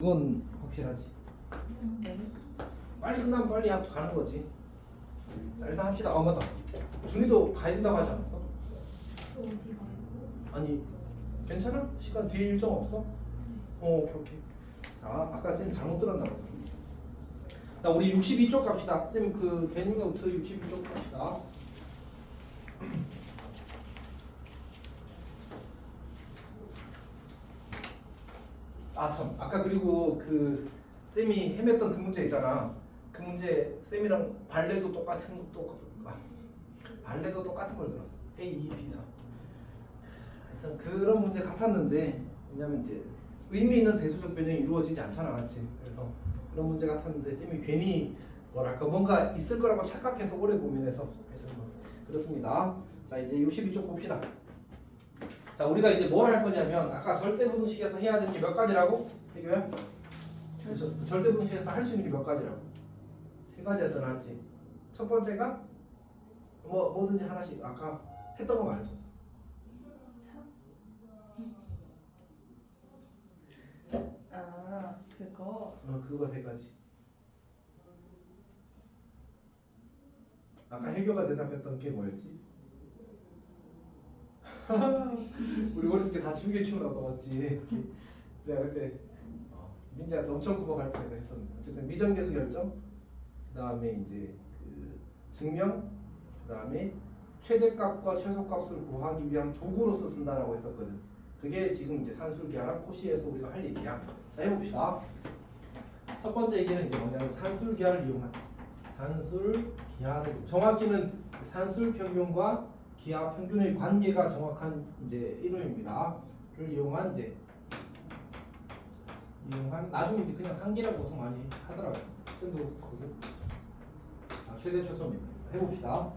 그건 확실하지. 빨리 끝나면 빨리 가는 거지. 자, 일단 합시다. 맞다. 준이도 가야 된다고 하지 않았어? 또 어디 가요? 아니, 괜찮아? 시간 뒤에 일정 없어? 오케이. 자, 아까 쌤 잘못 들었나 보다. 자, 우리 62쪽 갑시다. 쌤 그 개념 노트 62쪽 갑시다. 아 참, 아까 그리고 그 쌤이 헤맸던 그 문제 있잖아. 그 문제 쌤이랑 발레도 똑같은 발레도 똑같은 걸 들었어. A, 2, B, 4. 일단 그런 문제 같았는데, 왜냐면 이제 의미 있는 대수적 변형이 이루어지지 않잖아, 맞지? 그래서 그런 문제 같았는데 쌤이 괜히 뭐랄까 뭔가 있을 거라고 착각해서 오래 고민해서 그렇습니다. 자, 이제 62쪽 봅시다. 자, 우리가 이제 뭘 할 거냐면 아까 절대분식에서 해야 되는 게 몇 가지라고? 해교야? 절대분식에서 할 수 있는 게 몇 가지라고? 세 가지였잖아, 맞지? 첫 번째가 뭐든지 하나씩 아까 했던 거 말고. 아, 그거. 그거 세 가지. 아까 해교가 대답했던 게 뭐였지? 우리 어렸을 때 다 지우개 키우나봐, 맞지? 내가 그때 민지한테 엄청 구박할 때가 있었는데, 어쨌든 미정계수 결정, 그 다음에 이제 그 증명, 그 다음에 최대값과 최소값을 구하기 위한 도구로서 쓴다라고 했었거든. 그게 지금 이제 산술기하랑 코시에서 우리가 할 얘기야. 자, 해봅시다. 첫 번째 얘기는 이제 뭐냐면 산술기하를 이용한 산술기하를 정확히는 산술평균과 기하 평균의 관계가 정확한 이제 이론입니다. 를 이용한 나중에 이제 그냥 상계라고 보통 많이 하더라고요. 쌤도 거기서 최대 최소입니다. 해봅시다.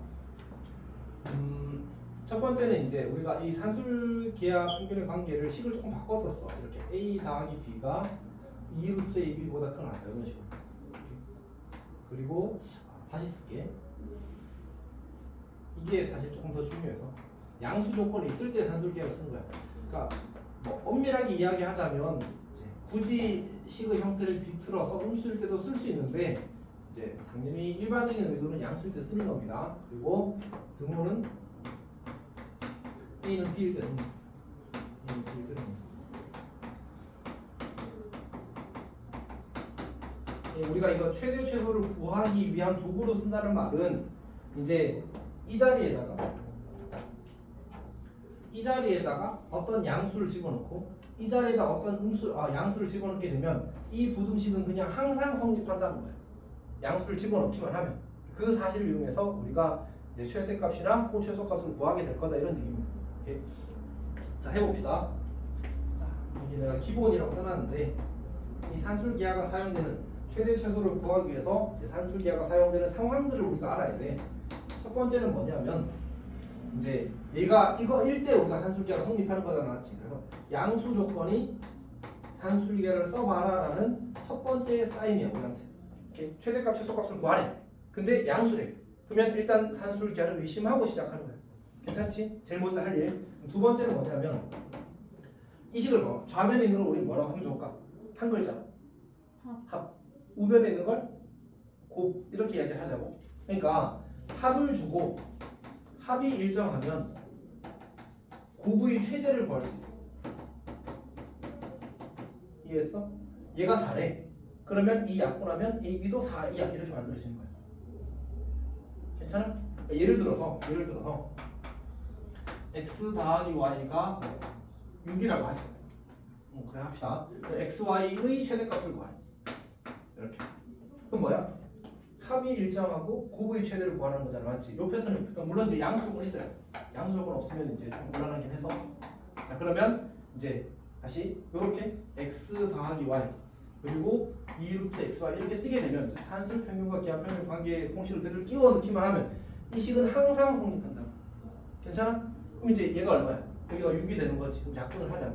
첫 번째는 이제 우리가 이 산술 기하 평균의 관계를 식을 조금 바꿨었어. 이렇게 a 더하기 b가 2 루트 ab보다 크거나 같다, 이런 식으로. 그리고 다시 쓸게. 이게 사실 조금 더 중요해서 양수 조건이 있을 때 산술 기하를 쓴 거야. 그러니까 뭐 엄밀하게 이야기하자면 이제 굳이 식의 형태를 비틀어서 음수일 때도 쓸 수 있는데, 이제 당연히 일반적인 의도는 양수일 때 쓰는 겁니다. 그리고 등호는 A는 B일 때 씁니다. A는 B일 때 씁니다. 우리가 이거 최대 최소를 구하기 위한 도구로 쓴다는 말은 이제 이 자리에다가 어떤 양수를 집어넣고 이 자리에다 어떤 양수를 집어넣게 되면 이 부등식은 그냥 항상 성립한다는 거예요. 양수를 집어넣기만 하면 그 사실을 이용해서 우리가 이제 최대값이나 최소값을 구하게 될 거다, 이런 얘기입니다. 오케이. 자, 해봅시다. 자, 여기 내가 기본이라고 써놨는데 이 산술기하가 사용되는 최대 최소를 구하기 위해서 산술기하가 사용되는 상황들을 우리가 알아야 돼. 첫 번째는 뭐냐면 이제 얘가 이거일 때 우리가 산술기하가 성립하는 거잖아, 맞지? 그래서 양수 조건이 산술기하를 써봐라라는 첫 번째 사인이야, 우리한테. 이렇게 최대값 최소값을 구하래. 근데 양수래. 그러면 일단 산술기하를 의심하고 시작하는 거야. 괜찮지? 제일 먼저 할 일. 두 번째는 뭐냐면 이 식을 좌변에 있는 걸 우리 뭐라고 하면 좋을까? 한 글자. 합. 우변에 있는 걸 곱, 이렇게 이야기를 하자고. 그러니까 합을 주고 합이 일정하면 곱의 최대를 구할 수 있어. 이해했어? 얘가 4래. 그러면 이 약분하면 AB도 4이야, 이렇게 만들어지는 거야. 괜찮아? 그러니까 예를 들어서 x 더하기 y가 6이라고 하자. 그래 합시다. xy의 최대값을 구하래. 이렇게. 그럼 뭐야? 합이 일정하고 곱의 최대를 구하는 거잖아, 맞지? 요 패턴이. 그러니까 물론 이제 양수 조건이 있어요. 양수 조건 없으면 이제 좀 곤란하긴 해서. 자, 그러면 이제 다시 요렇게 x 더하기 y 그리고 2 루트 xy 이렇게 쓰게 되면 산술 평균과 기하 평균 관계의 공식을 그대로 끼워 넣기만 하면 이 식은 항상 성립한다. 괜찮아? 그럼 이제 얘가 얼마야? 여기가 6이 되는 거지. 그럼 약분을 하잖아.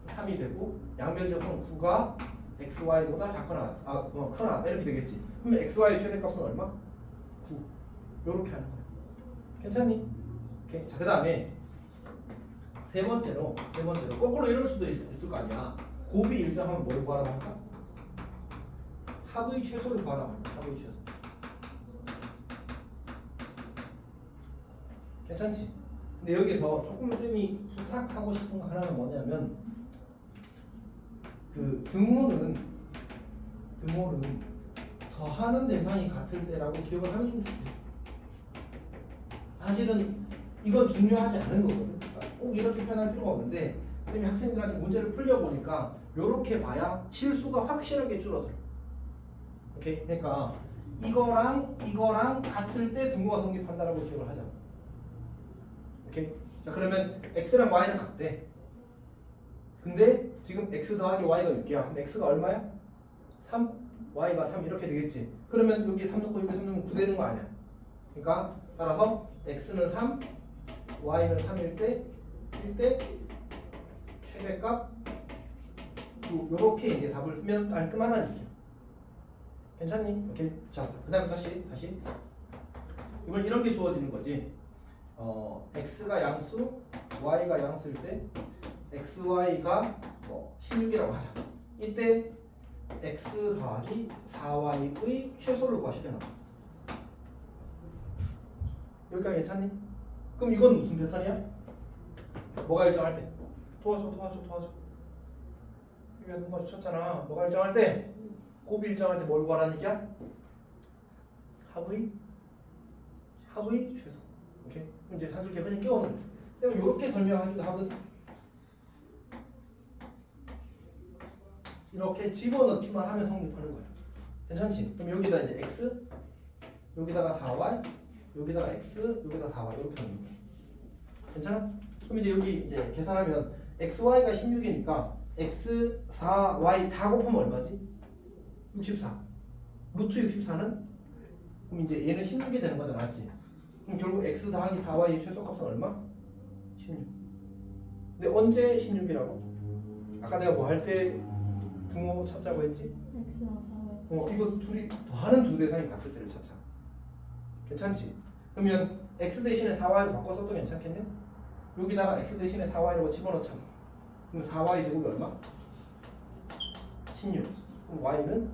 3이 되고 양변적은 9가 xy보다 작거나 크거나 이렇게 되겠지. 그러면 xy 최대값은 얼마? 9. 요렇게 하는 거야. 괜찮니? 오케이. 자, 그 다음에 세 번째로 거꾸로 이럴 수도 있을 거 아니야. 곱이 일정하면 뭘 구하라고 할까? 합의 최소를 구하라고 합니다. 합의 최소. 괜찮지? 근데 여기서 조금 쌤이 부탁하고 싶은 거 하나는 뭐냐면 그 등호는 더하는 대상이 같을 때라고 기억을 하면 좀 좋겠어. 사실은 이건 중요하지 않은 거거든. 그러니까 꼭 이렇게 표현할 필요가 없는데 쌤이 학생들한테 문제를 풀려보니까 이렇게 봐야 실수가 확실하게 줄어들어. 오케이? 그러니까 이거랑 같을 때 등호가 성립한다라고 기억을 하자. 오케이? 자 그러면 x랑 y는 같대. 근데 지금 x 더하기 y가 6이야. 그럼 x가 얼마야? 3, y가 3 이렇게 되겠지. 그러면 여기 3 넣고 여기 3 넣으면 9 되는 거 아니야. 그러니까 따라서 x는 3, y는 3일 때 최대값 요렇게 이제 답을 쓰면 깔끔하다는 얘기야. 괜찮니? 오케이. 자, 그다음 다시 이번 이런 게 주어지는 거지. x가 양수, y가 양수일 때 xy가 16이라고 하자. 이때 x 더하기 4y의 최소를 구하시려나? 여기까지 괜찮니? 그럼 이건 무슨 패턴이야? 뭐가 일정할 때? 도와줘. 이거 누가 주셨잖아. 뭐가 일정할 때? 곱이 일정할 때 뭘 구하라는 얘기야? 합의 최소. 오케이? 그럼 이제 산술 계산이 끼워놓는 거야. 쌤은 이렇게 설명하기도 하거든. 이렇게 집어넣기만 하면 성립하는 거야. 괜찮지? 그럼 여기다 이제 x, 여기다가 4y, 여기다가 x, 여기다가 4y 이렇게 하는 거야. 괜찮아? 그럼 이제 여기 이제 계산하면 xy가 16이니까 x, 4y 다 곱하면 얼마지? 64. 루트 64는? 그럼 이제 얘는 16이 되는 거잖아, 맞지? 그럼 결국 x 더하기 4y의 최소값은 얼마? 16. 근데 언제 16이라고? 아까 내가 뭐 할 때 등호 찾자고 했지? x랑 4y. 이거 둘이 더하는 두 대상이 같을 때를 찾자. 괜찮지? 그러면 x 대신에 4y로 바꿔 써도 괜찮겠네? 여기다가 x 대신에 4y라고 집어넣자. 그럼 4y 제곱이 얼마? 16. 그럼 y는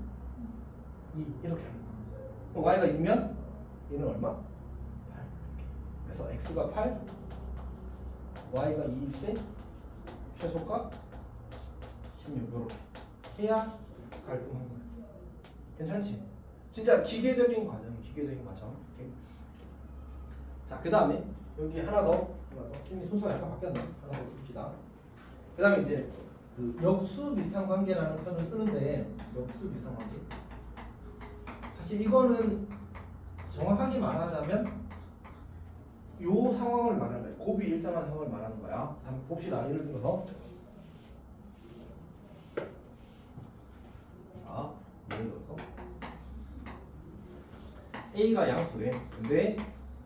2 이렇게 하는 거야. 그럼 y가 2면 얘는 얼마? 8. 이렇게. 그래서 x가 8, y가 2일 때 최소값 16 이렇게 해야 깔끔한 거야. 괜찮지? 진짜 기계적인 과정. 오케이. 자, 그 다음에 여기 하나 더. 쌤이 순서가 약간 바뀌었나? 하나 더 씁시다. 그 다음에 이제 그 역수 비슷한 관계라는 표현을 쓰는데 역수 비슷한 관계. 사실 이거는 정확하게 말하자면 요 상황을 말하는 거야. 곱이 일정한 상황을 말하는 거야. 자, 한번 봅시다. 예를 들어서 자, 예를 들어서 a가 양수래. 근데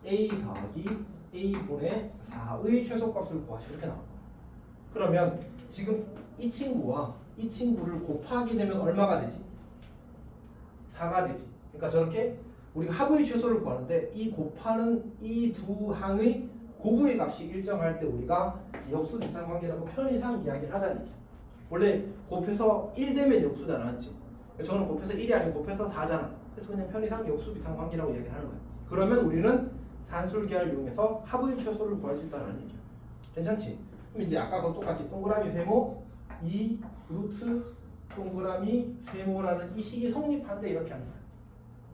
a 더하기 a분의 4의 최소값을 구하시 이렇게 나온 거야. 그러면 지금 이 친구와 이 친구를 곱하게 되면 얼마가 되지? 4가 되지. 그러니까 저렇게 우리가 합의 최소를 구하는데 이 곱하는 이 두 항의 곱의 값이 일정할 때 우리가 역수 비슷한 관계라고 편의상 이야기를 하자는 얘기야. 원래 곱해서 1 되면 역수잖아, 맞지? 저는 곱해서 1이 아니고 곱해서 4잖아. 그래서 그냥 편의상 역수 비슷한 관계라고 이야기를 하는 거야. 그러면 우리는 산술계를 이용해서 합의 최소를 구할 수 있다는 얘기야. 괜찮지? 그럼 이제 아까와 똑같이 동그라미 세모 2 루트 동그라미 세모라는 이 식이 성립할 때 이렇게 하는 거야.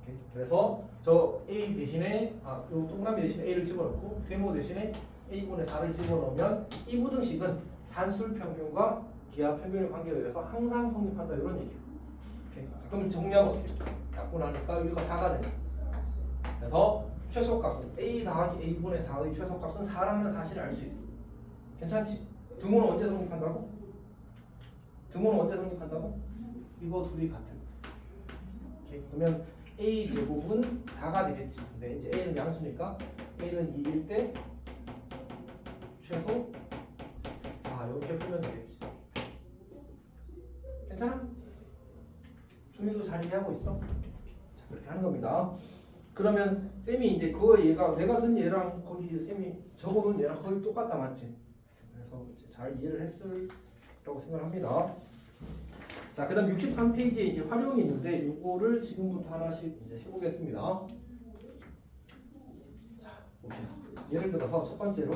오케이? 그래서 저 a 대신에 요 동그라미 대신에 a를 집어넣고 세모 대신에 a분의 4를 집어넣으면 이 부등식은 산술 평균과 기하 평균의 관계에 의해서 항상 성립한다 이런 얘기야. 오케이? 자, 그럼 정리하면 어떻게? 갖고 나니까 여기가 4가 되네. 그래서 최소값은 a 더하기 a분의 4의 최소값은 4라는 사실을 알 수 있어. 괜찮지? 등호는 언제 성립한다고? 이거 둘이 같은. 오케이. 그러면 a 제곱은 4가 되겠지. 근데 이제 a는 양수니까 a는 2일 때 최소 4 이렇게 풀면 되겠지. 괜찮아? 준비도 잘 이해하고 있어? 자, 그렇게 하는 겁니다. 그러면 쌤이 이제 그거 얘가 내가 든 얘랑 거기 쌤이 적어놓은 얘랑 거의 똑같다, 맞지? 그래서 이제 잘 이해를 했을 거라고 생각합니다. 자, 그다음 63페이지에 이제 활용이 있는데 요거를 지금부터 하나씩 이제 해보겠습니다. 자, 봅시다. 예를 들어서 첫 번째로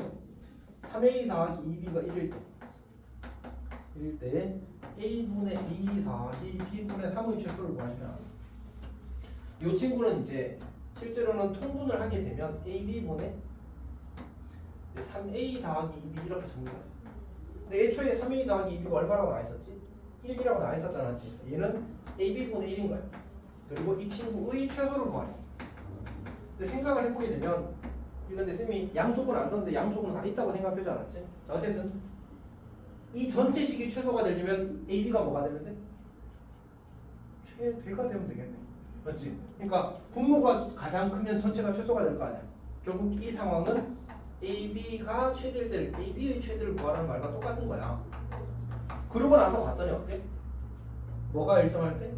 3a 더하기 2b가 1일 때 a분의 b 더하기 b분의 3의 최소를 구하시면 이 친구는 이제 실제로는 통분을 하게 되면 ab분의 3a 더하기 2b 이렇게 정리가 돼요. 근데 애초에 3a 더하기 2b가 얼마라고 나와 있었지? 1이라고 나와 있었잖아. 얘는 ab분의 1인 거야. 그리고 이 친구의 최소를 구하래. 근데 생각을 해보게 되면 이건데 쌤이 양쪽은 안 썼는데 양쪽은 다 있다고 생각하지 않았지? 자, 어쨌든 이 전체 식이 최소가 되려면 ab가 뭐가 되는데? 최대가 되면 되겠네. 맞지? 그러니까 분모가 가장 크면 전체가 최소가 될 거 아니야. 결국 이 상황은 ab가 최대일 때 ab의 최대를 구하라는 말과 똑같은 거야. 그러고 나서 봤더니 어때? 뭐가 일정할 때?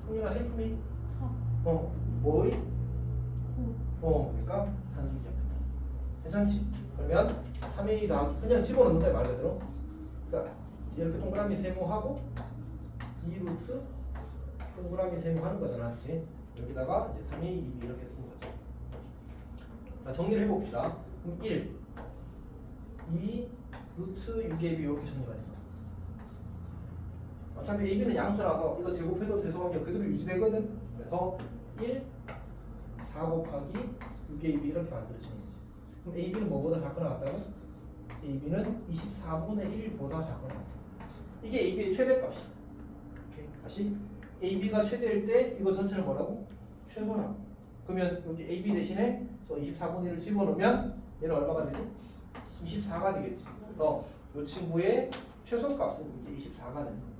성윤아 헬프미? 뭐의? 그러니까 산술기압 괜찮지? 그러면 3a 더하기 그냥 집어넣는 거야 말 그대로. 그러니까 이렇게 동그라미 세모하고 2루트 동그라미 세모하는 거잖아, 맞지? 여기다가 이제 3a 2b 이렇게 쓰는 거지. 자, 정리를 해봅시다. 그럼 1, 2, 루트 6ab 이렇게 정리가 됩니다. 어차피 ab는 양수라서 이거 제곱해도 대소관계 그대로 유지되거든. 그래서 1, 4 곱하기 6ab 이렇게 만들어지는 거지. 그럼 ab는 뭐보다 작거나 같다고? ab는 24분의 1보다 작거나 같다. 이게 ab의 최대값이야. 오케이. 다시 ab가 최대일 때 이거 전체를 뭐라고? 최소라고. 그러면 여기 ab 대신에 저 24분의 1을 집어넣으면 얘는 얼마가 되지? 24가 되겠지. 그래서 이 친구의 최소값은 이제 24가 되는 거야.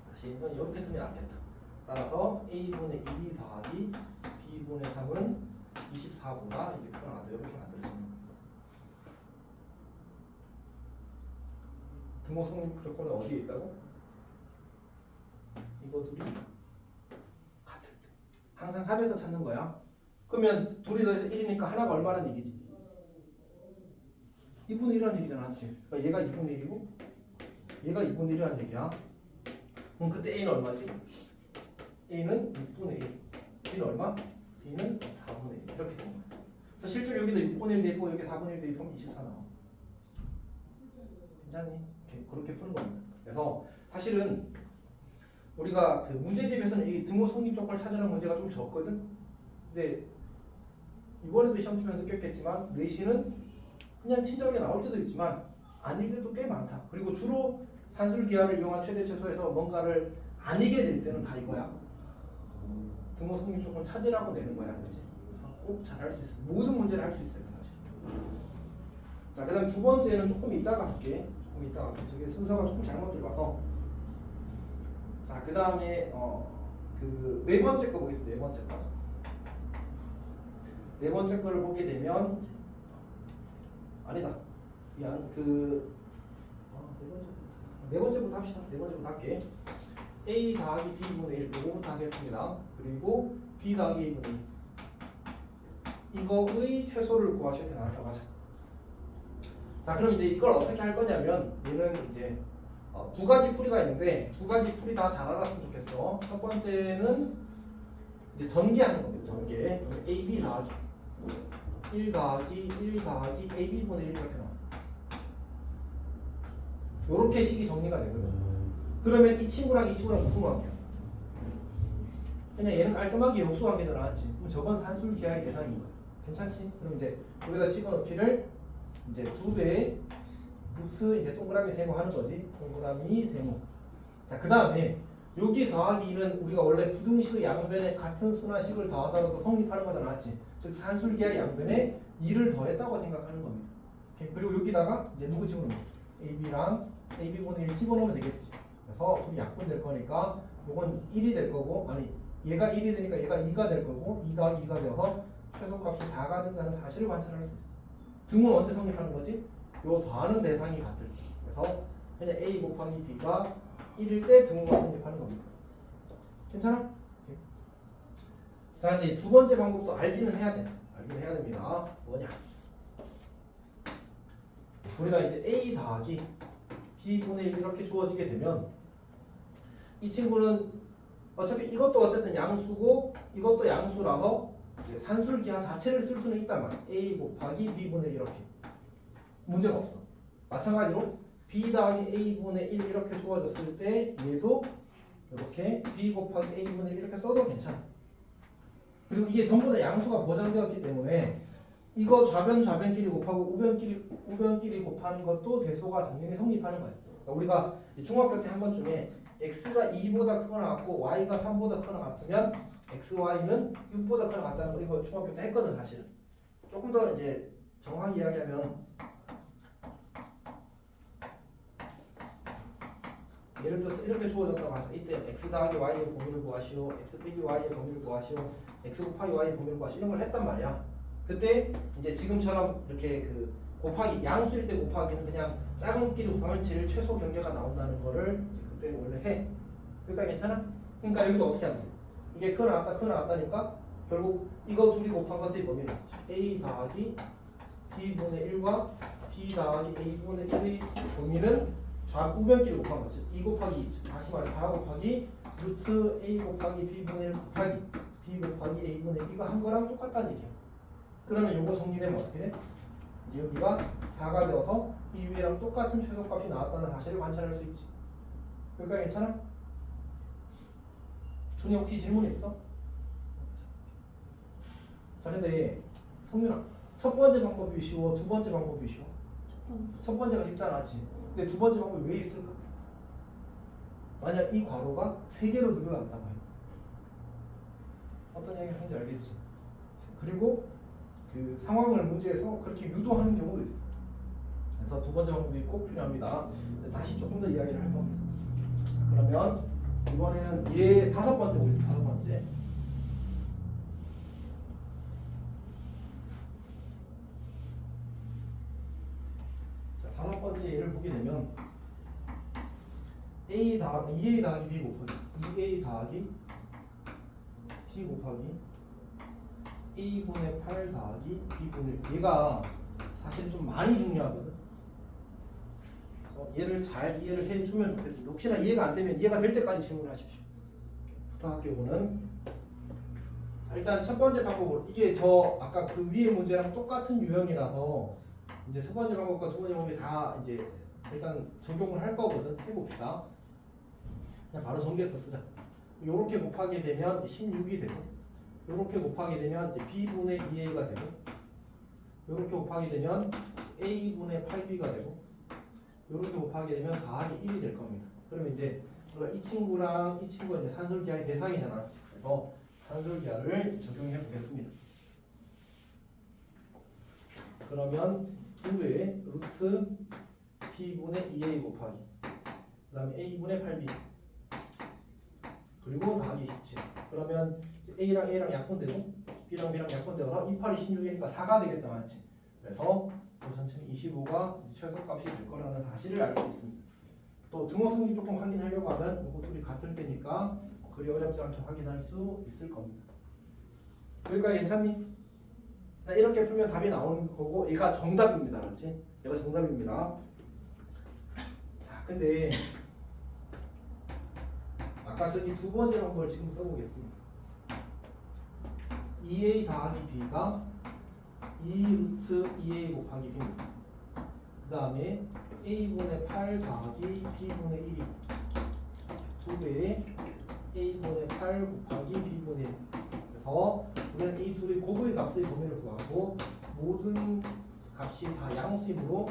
다시 이건 이렇게 쓰면 안 된다. 따라서 a분의 2 더하기 b분의 3은 24보다 이제 크거나 같다. 이렇게 만들어지는 거야. 등호 성립 조건은 어디에 있다고? 이거 둘이 같을 때. 항상 합에서 찾는 거야. 그러면 둘이 더해서 1이니까 하나가 얼마란 얘기지? 2분의 1이라는 얘기잖아, 맞지? 그러니까 얘가 2분의 1이고 얘가 2분의 1이라는 얘기야. 그럼 그때 A는 얼마지? A는 6분의 1. B는 얼마? B는 4분의 1. 이렇게 되는 거야. 그래서 실제로 여기도 6분의 1 되고 여기 4분의 1 되고 24 나와. 괜찮니? 그렇게 푸는 겁니다. 그래서 사실은 우리가 그 문제집에서는 이 등호 성립 조건을 찾으는 문제가 좀 적거든. 근데 이번에도 시험 치면서 느꼈겠지만 내신은 그냥 친절하게 나올 때도 있지만 아닐 때도 꽤 많다. 그리고 주로 산술기하를 이용한 최대 최소에서 뭔가를 아니게 될 때는 다 이거야. 등호 성립 조건 찾으라고 내는 거야, 그렇지? 꼭 잘할 수 있어. 모든 문제를 할 수 있어요, 사실. 자, 그다음 두 번째는 조금 이따가 할게. 조금 이따가 할게. 저게 순서가 조금 잘못 들어가서. 자, 그다음에 그 네 번째 거 보겠습니다. 네 번째 거. 네 번째 거를 보게 되면 아니다. 네 번째부터 합시다. 네 번째부터 할게. a 더하기 b분의 1 요거부터 하겠습니다. 그리고 b 더하기 a분의 1 이거의 최소를 구하셔야 돼. 나왔다. 맞아. 자, 그럼 이제 이걸 어떻게 할 거냐면 얘는 이제 두 가지 풀이가 있는데 두 가지 풀이 다 잘 알았으면 좋겠어. 첫 번째는 이제 전개하는 겁니다. 전개. ab 더하기 1 더하기 1 더하기 ab분의 1 이렇게 나와. 요렇게 식이 정리가 되거든. 그러면 이 친구랑 이 친구랑 무슨 관계야? 그냥 얘는 깔끔하게 역수 관계잖아, 맞지? 그럼 저건 산술기하의 대상인 거야. 괜찮지? 그럼 이제 여기다 집어넣기를 이제 2배의 루트 이제 동그라미 세모 하는 거지. 동그라미 세모. 자, 그 다음에 여기 더하기 1은 우리가 원래 부등식의 양변에 같은 수나식을 더하더라도 성립하는 거잖아, 맞지? 즉 산술기하의 양변에 2를 더했다고 생각하는 겁니다. 오케이? 그리고 여기다가 이제 누구 집어넣는 거죠? ab랑 ab분의 1 집어넣으면 되겠지. 그래서 둘이 약분 될 거니까 요건 1이 될 거고, 아니 얘가 1이 되니까 얘가 2가 될 거고 2 더하기 2가 되어서 최소값이 4가 된다는 사실을 관찰할 수 있어. 등은 언제 성립하는 거지? 요 더하는 대상이 같을 때. 그래서 그냥 a 곱하기 b가 1일 때 등호가 성립하는 겁니다. 괜찮아? 네. 자, 근데 두 번째 방법도 알기는 해야 돼. 알기는 해야 됩니다. 뭐냐? 우리가 이제 a 더하기 B분의 1 이렇게 주어지게 되면 이 친구는 어차피 이것도 어쨌든 양수고 이것도 양수라서 이제 산술기하 자체를 쓸 수는 있단 말이야. A 곱하기 B분의 1 이렇게 문제가 없어. 마찬가지로 B 더하기 A분의 1 이렇게 주어졌을 때 얘도 이렇게 B 곱하기 A분의 1 이렇게 써도 괜찮아. 그리고 이게 전부 다 양수가 보장되었기 때문에 이거 좌변끼리 곱하고 우변끼리 곱하는 것도 대소가 당연히 성립하는 거야. 그러니까 우리가 중학교 때 한 번쯤에 x가 2보다 크거나 같고 y가 3보다 크거나 같으면 x, y는 6보다 크거나 같다는 거 이거 중학교 때 했거든 사실은. 조금 더 이제 정확히 이야기하면 예를 들어서 이렇게 주어졌다고 하자. 이때 x 더하기 y의 범위를 구하시오, x 빼기 y의 범위를 구하시오, x 곱하기 y의 범위를 구하시오 이런 걸 했단 말이야. 그때 이제 지금처럼 이렇게 그 곱하기 양수일 때 곱하기는 그냥 작은 끼리 곱하면 제일 최소 경계가 나온다는 거를 이제 그때 원래 해. 그러니까 괜찮아? 그러니까 여기도 어떻게 하면 돼? 이게 크 나왔다니까 결국 이거 둘이 곱한 것의 범위는 a 더하기 b분의 1과 b 더하기 a분의 1의 범위는 우변끼리 곱한 거지. 2 곱하기 2, 다시 말해 4 곱하기 루트 a 곱하기 b분의 1 곱하기 b 곱하기 a분의 2가 한 거랑 똑같다는 얘기야. 그러면 요거 정리되면 어떻게 돼? 이제 여기가 4가 되어서 이 위에랑 똑같은 최소값이 나왔다는 사실을 관찰할 수 있지. 그러니까 괜찮아? 준이 혹시 질문 있어? 자 근데 성윤아 첫 번째 방법이 쉬워? 두 번째 방법이 쉬워? 첫 번째가 쉽지 않았지. 근데 두 번째 방법이 왜 있을까? 만약 이 괄호가 3개로 늘어난다고 해. 어떤 이야기 하는지 알겠지? 그리고 그 상황을 문제에서 그렇게 유도하는 경우도 있어. 그래서 두 번째 방법이 꼭 필요합니다. 다시 조금 더 이야기를 할 겁니다. 그러면 이번에는 얘 다섯 번째 보겠습니다. 다섯 번째. 자, 다섯 번째 얘를 보게 되면 A 더하기 2A 더하기 B 곱하기 2A 더하기 B 곱하기 A분의 8 더하기 B분의 1 얘가 사실 좀 많이 중요하거든. 그래서 얘를 잘 이해를 해주면 좋겠습니다. 혹시나 이해가 안 되면 이해가 될 때까지 질문을 하십시오. 부탁할게요. 이거는 일단 첫 번째 방법으로 이게 저 아까 그 위에 문제랑 똑같은 유형이라서 이제 첫 번째 방법과 두 번째 방법이 다 이제 일단 적용을 할 거거든. 해봅시다. 그냥 바로 전개해서 쓰자. 요렇게 곱하게 되면 16이 되고 요렇게 곱하게 되면 이제 b분의 2a가 되고 요렇게 곱하게 되면 a분의 8b가 되고 요렇게 곱하게 되면 더하기 1이 될 겁니다. 그러면 이제 우리가 이 친구랑 이 친구가 이제 산술기하의 대상이잖아. 그래서 산술기하를 적용해 보겠습니다. 그러면 2배 루트 b분의 2a 곱하기 그 다음에 a분의 8b 그리고 더하기 17. 그러면 A랑 A랑 약분되고 B랑 B랑 약분되어서 2, 8이 16이니까 4가 되겠다 맞지? 그래서 그 전체는 25가 최소값이 될 거라는 사실을 알 수 있습니다. 또 등호승리 조금 확인하려고 하면 이거 둘이 같을 때니까 그리 어렵지 않게 확인할 수 있을 겁니다. 여기까지 괜찮니? 이렇게 풀면 답이 나오는 거고 얘가 정답입니다. 맞지? 얘가 정답입니다. 자 근데 아까 저기 두 번째 방법을 지금 써보겠습니다. 2a 더하기 b가 2 루트 2a 곱하기 b입니다. 그 다음에 a분의 8 더하기 b분의 1이 2배의 a분의 8 곱하기 b분의 1. 그래서 우리는 이 둘의 곱의 값의 범위를 구하고 모든 값이 다 양수이므로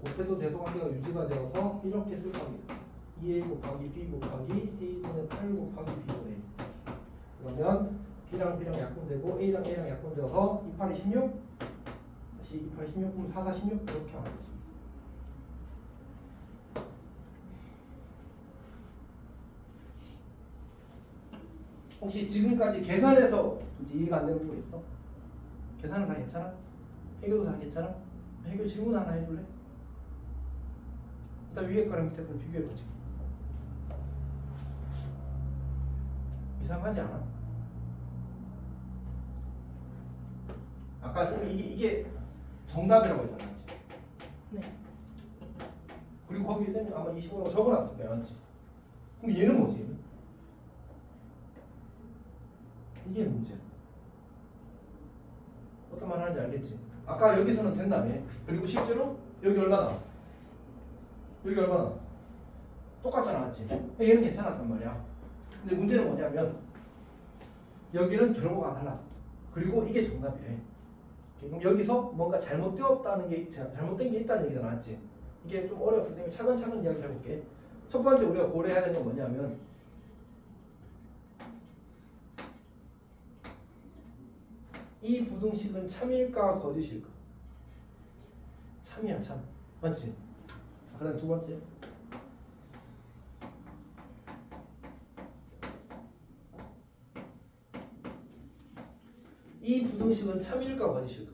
곱해도 대소관계가 유지가 되어서 이렇게 쓸 겁니다. 2a 곱하기 b 곱하기 a분의 8 곱하기 b분의 1. 그러면 b랑 b랑 약분되고 a랑 a랑 약분되어서 2, 8이 16 다시 2, 8이 16 그럼 4, 4, 16 이렇게 하면 되겠습니다. 혹시 지금까지 계산해서 이제 이해가 안 되는 부분 있어? 계산은 다 괜찮아? 해교도 다 괜찮아? 해교 질문 하나 해줄래? 일단 위에 거랑 밑에 거를 비교해보지. 이상하지 않아? 아까 쌤이 이게 정답이라고 했잖아. 네. 그리고 거기 쌤이 아마 25라고 적어놨을 거야, 맞지? 그럼 얘는 뭐지? 얘는? 이게 문제야. 어떤 말 하는지 알겠지? 아까 여기서는 된다며. 그리고 실제로 여기 얼마 나왔어? 여기 얼마 나왔어? 똑같잖아, 맞지? 얘는 괜찮았단 말이야. 근데 문제는 뭐냐면 여기는 결과가 달랐어. 그리고 이게 정답이래. 그럼 여기서 뭔가 잘못되었다는 게 잘못된 게 있다는 얘기잖아, 맞지? 이게 좀 어려워서 선생님이 차근차근 이야기를 해볼게. 첫 번째 우리가 고려해야 되는 건 뭐냐면 이 부등식은 참일까 거짓일까? 참이야, 참. 맞지? 자, 그다음 두 번째. 이 부등식은 참일까 거짓일까?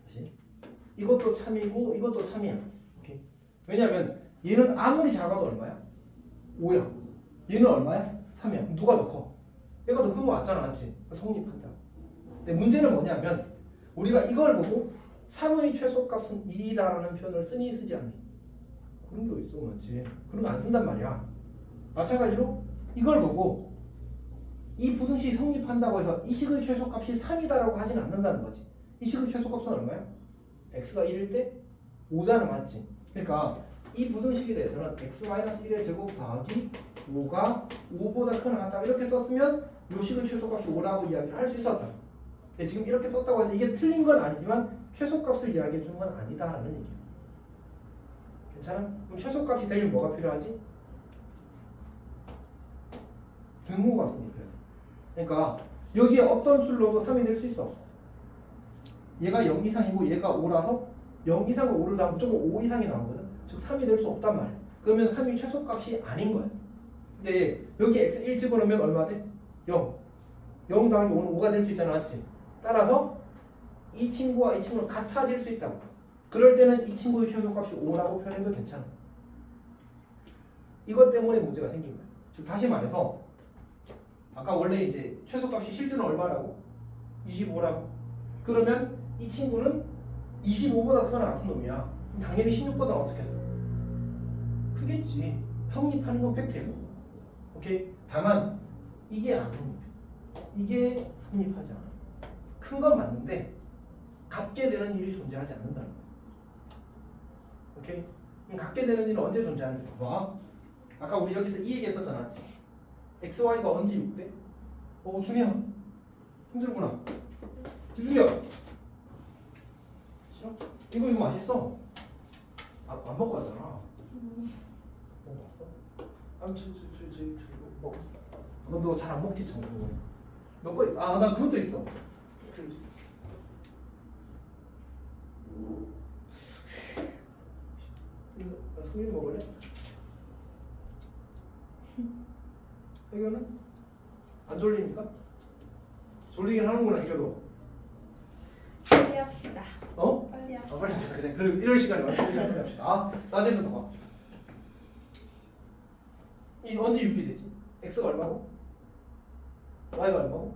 다시. 이것도 참이고 이것도 참이야. 오케이. 왜냐하면 얘는 아무리 작아도 얼마야? 5야. 얘는 얼마야? 3이야. 누가 더 커? 얘가 더 큰 거 맞잖아, 맞지? 성립한다. 근데 문제는 뭐냐면 우리가 이걸 보고 3의 최소값은 2이다라는 표현을 쓰니 쓰지 않니? 그런 게 있어, 맞지? 그런 거 안 쓴단 말이야. 마찬가지로 이걸 보고 이 부등식이 성립한다고 해서 이 식의 최소값이 3이다라고 하진 않는다는 거지. 이 식의 최소값은 얼마야? x가 1일 때 5잖아, 맞지? 그러니까 이 부등식에 대해서는 x-1의 제곱 더하기 5가 5보다 크거나 같다 이렇게 썼으면 이 식의 최소값이 5라고 이야기를 할 수 있었다. 근데 지금 이렇게 썼다고 해서 이게 틀린 건 아니지만 최소값을 이야기해 준 건 아니다라는 얘기야. 괜찮아? 그럼 최소값이 되려면 뭐가 필요하지? 등호가 성립해야 돼. 그러니까 여기에 어떤 수를 넣어도 3이 될 수 있어, 없어? 얘가 0 이상이고 얘가 5라서 0 이상을 5를 넣으면 무조건 5 이상이 나오거든. 즉 3이 될 수 없단 말이야. 그러면 3이 최소값이 아닌 거야. 근데 여기 x1 집어넣으면 얼마 돼? 0. 0 더하기 5는 5가 될 수 있잖아, 맞지? 따라서 이 친구와 이 친구는 같아질 수 있다고. 그럴 때는 이 친구의 최소값이 5라고 표현해도 괜찮아. 이것 때문에 문제가 생긴 거야. 즉 다시 말해서 아까 원래 이제 최소값이 실제는 얼마라고? 25라고. 그러면 이 친구는 25보다 크거나 같은 놈이야. 당연히 16보다 어떻겠어? 크겠지. 성립하는 건 팩트야. 오케이? 다만 이게 안 성립해. 이게 성립하지 않아. 큰 건 맞는데 같게 되는 일이 존재하지 않는다는 거야. 오케이? 그럼 같게 되는 일은 언제 존재하는지 봐봐. 아까 우리 여기서 이 얘기 했었잖아. x, y가 언제 6대? 준이야. 힘들구나. 집중해. 싫어? 이거 맛있어. 안 먹어봤잖아. 먹어봤어? 너 잘 안 먹지, 참. 너 거 있어? 나 그것도 있어. 나 성인 먹을래? 이거는 안 졸리니까? 졸리긴 하는구나, 이겨도. 빨리 합시다. 어? 빨리 합시다. 빨리 합시다. 그래. 그럼 이럴 시간에 맞춰서 빨리 합시다. 나제도 봐봐. 이 언제 6이 되지? x가 얼마고? y가 얼마고?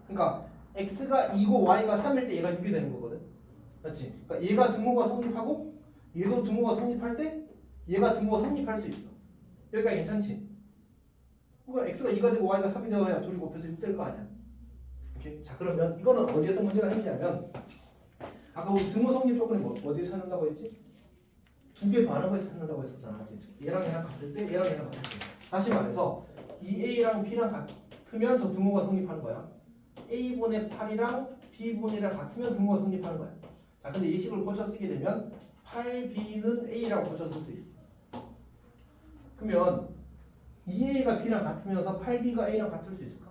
그러니까 x가 2고 y가 3일 때 얘가 6이 되는 거거든. 맞지? 그러니까 얘가 등호가 성립하고 얘도 등호가 성립할 때 얘가 등호가 성립할 수 있어. 여기가 괜찮지? 그러니까 x가 2가 되고 y가 3이 되어야 둘이 곱해서 6 될 거 아니야. 오케이? 자, 그러면 이거는 어디에서 문제가 생기냐면 아까 우리 등호 성립 조건이 어디에 찾는다고 했지? 두 개 더하는 거에서 찾는다고 했었잖아. 얘랑 얘랑 같을 때 얘랑 얘랑 같을 때. 다시 말해서 이 a랑 b랑 같으면 저 등호가 성립하는 거야. a분의 8이랑 b분이랑 같으면 등호가 성립하는 거야. 자, 근데 이 식을 고쳐 쓰게 되면 8b는 a라고 고쳐 쓸 수 있어. 그러면 2a가 b랑 같으면서 8b가 a랑 같을 수 있을까?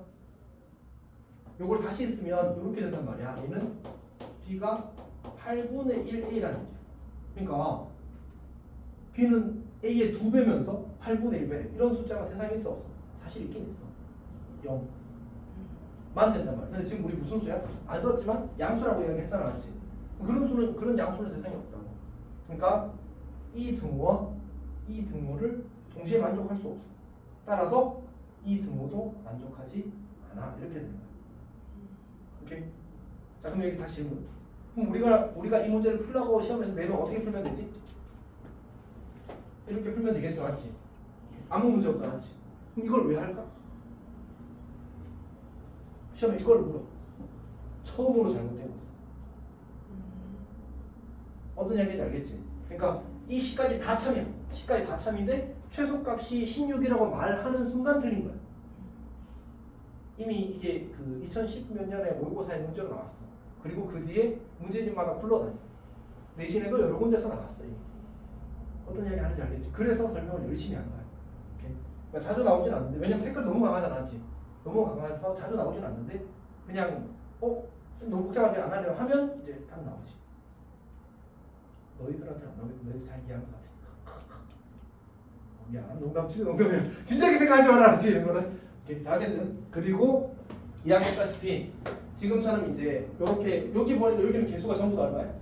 요걸 다시 쓰면 이렇게 된단 말이야. 얘는 b가 8분의 1a라는 얘기야. 그러니까 b는 a의 2배면서 8분의 1배. 이런 숫자가 세상에 있어, 없어? 사실 있긴 있어. 0만 된단 말이야. 근데 지금 우리 무슨 수야? 안 썼지만 양수라고 이야기했잖아, 맞지? 그런 양수는 세상에 없다고. 그러니까 이 등호와 이 등호를 동시에 만족할 수 없어. 따라서 이 등호도 만족하지 않아. 이렇게 되는 거야. 오케이? 자, 그럼 여기서 다시 질문. 그럼 우리가 이 문제를 풀라고 시험에서 내면 어떻게 풀면 되지? 이렇게 풀면 되겠지, 맞지? 아무 문제 없다, 맞지? 그럼 이걸 왜 할까? 시험에 이걸 물어. 처음으로 잘못된 거였어. 어떤 이야기인지 알겠지? 그러니까 이 시까지 다 참이야. 시까지 다 참인데 최소값이 16이라고 말하는 순간 틀린 거야. 이미 이게 그 2010 몇 년에 모의고사에 문제로 나왔어. 그리고 그 뒤에 문제집마다 불러다녀. 내신에도 여러 군데서 나왔어. 이미. 어떤 이야기 하는지 알겠지? 그래서 설명을 열심히 한 거야. 이렇게. 그러니까 자주 나오진 않는데, 왜냐면 색깔 너무 강하지 않았지? 너무 강해서 자주 나오진 않는데, 그냥 너무 복잡하게 안 하려고 하면 이제 답 나오지. 너희들한테는 안 나오겠고 너희들 잘 이해한 것 같으니까. 미안, 농담이야. 진작에 생각하지 마라, 알았지? 이런 거는. 자, 어쨌든 그리고 이야기했다시피 지금처럼 이제 이렇게 여기 보니까 여기는 개수가 전부 다 얼마야?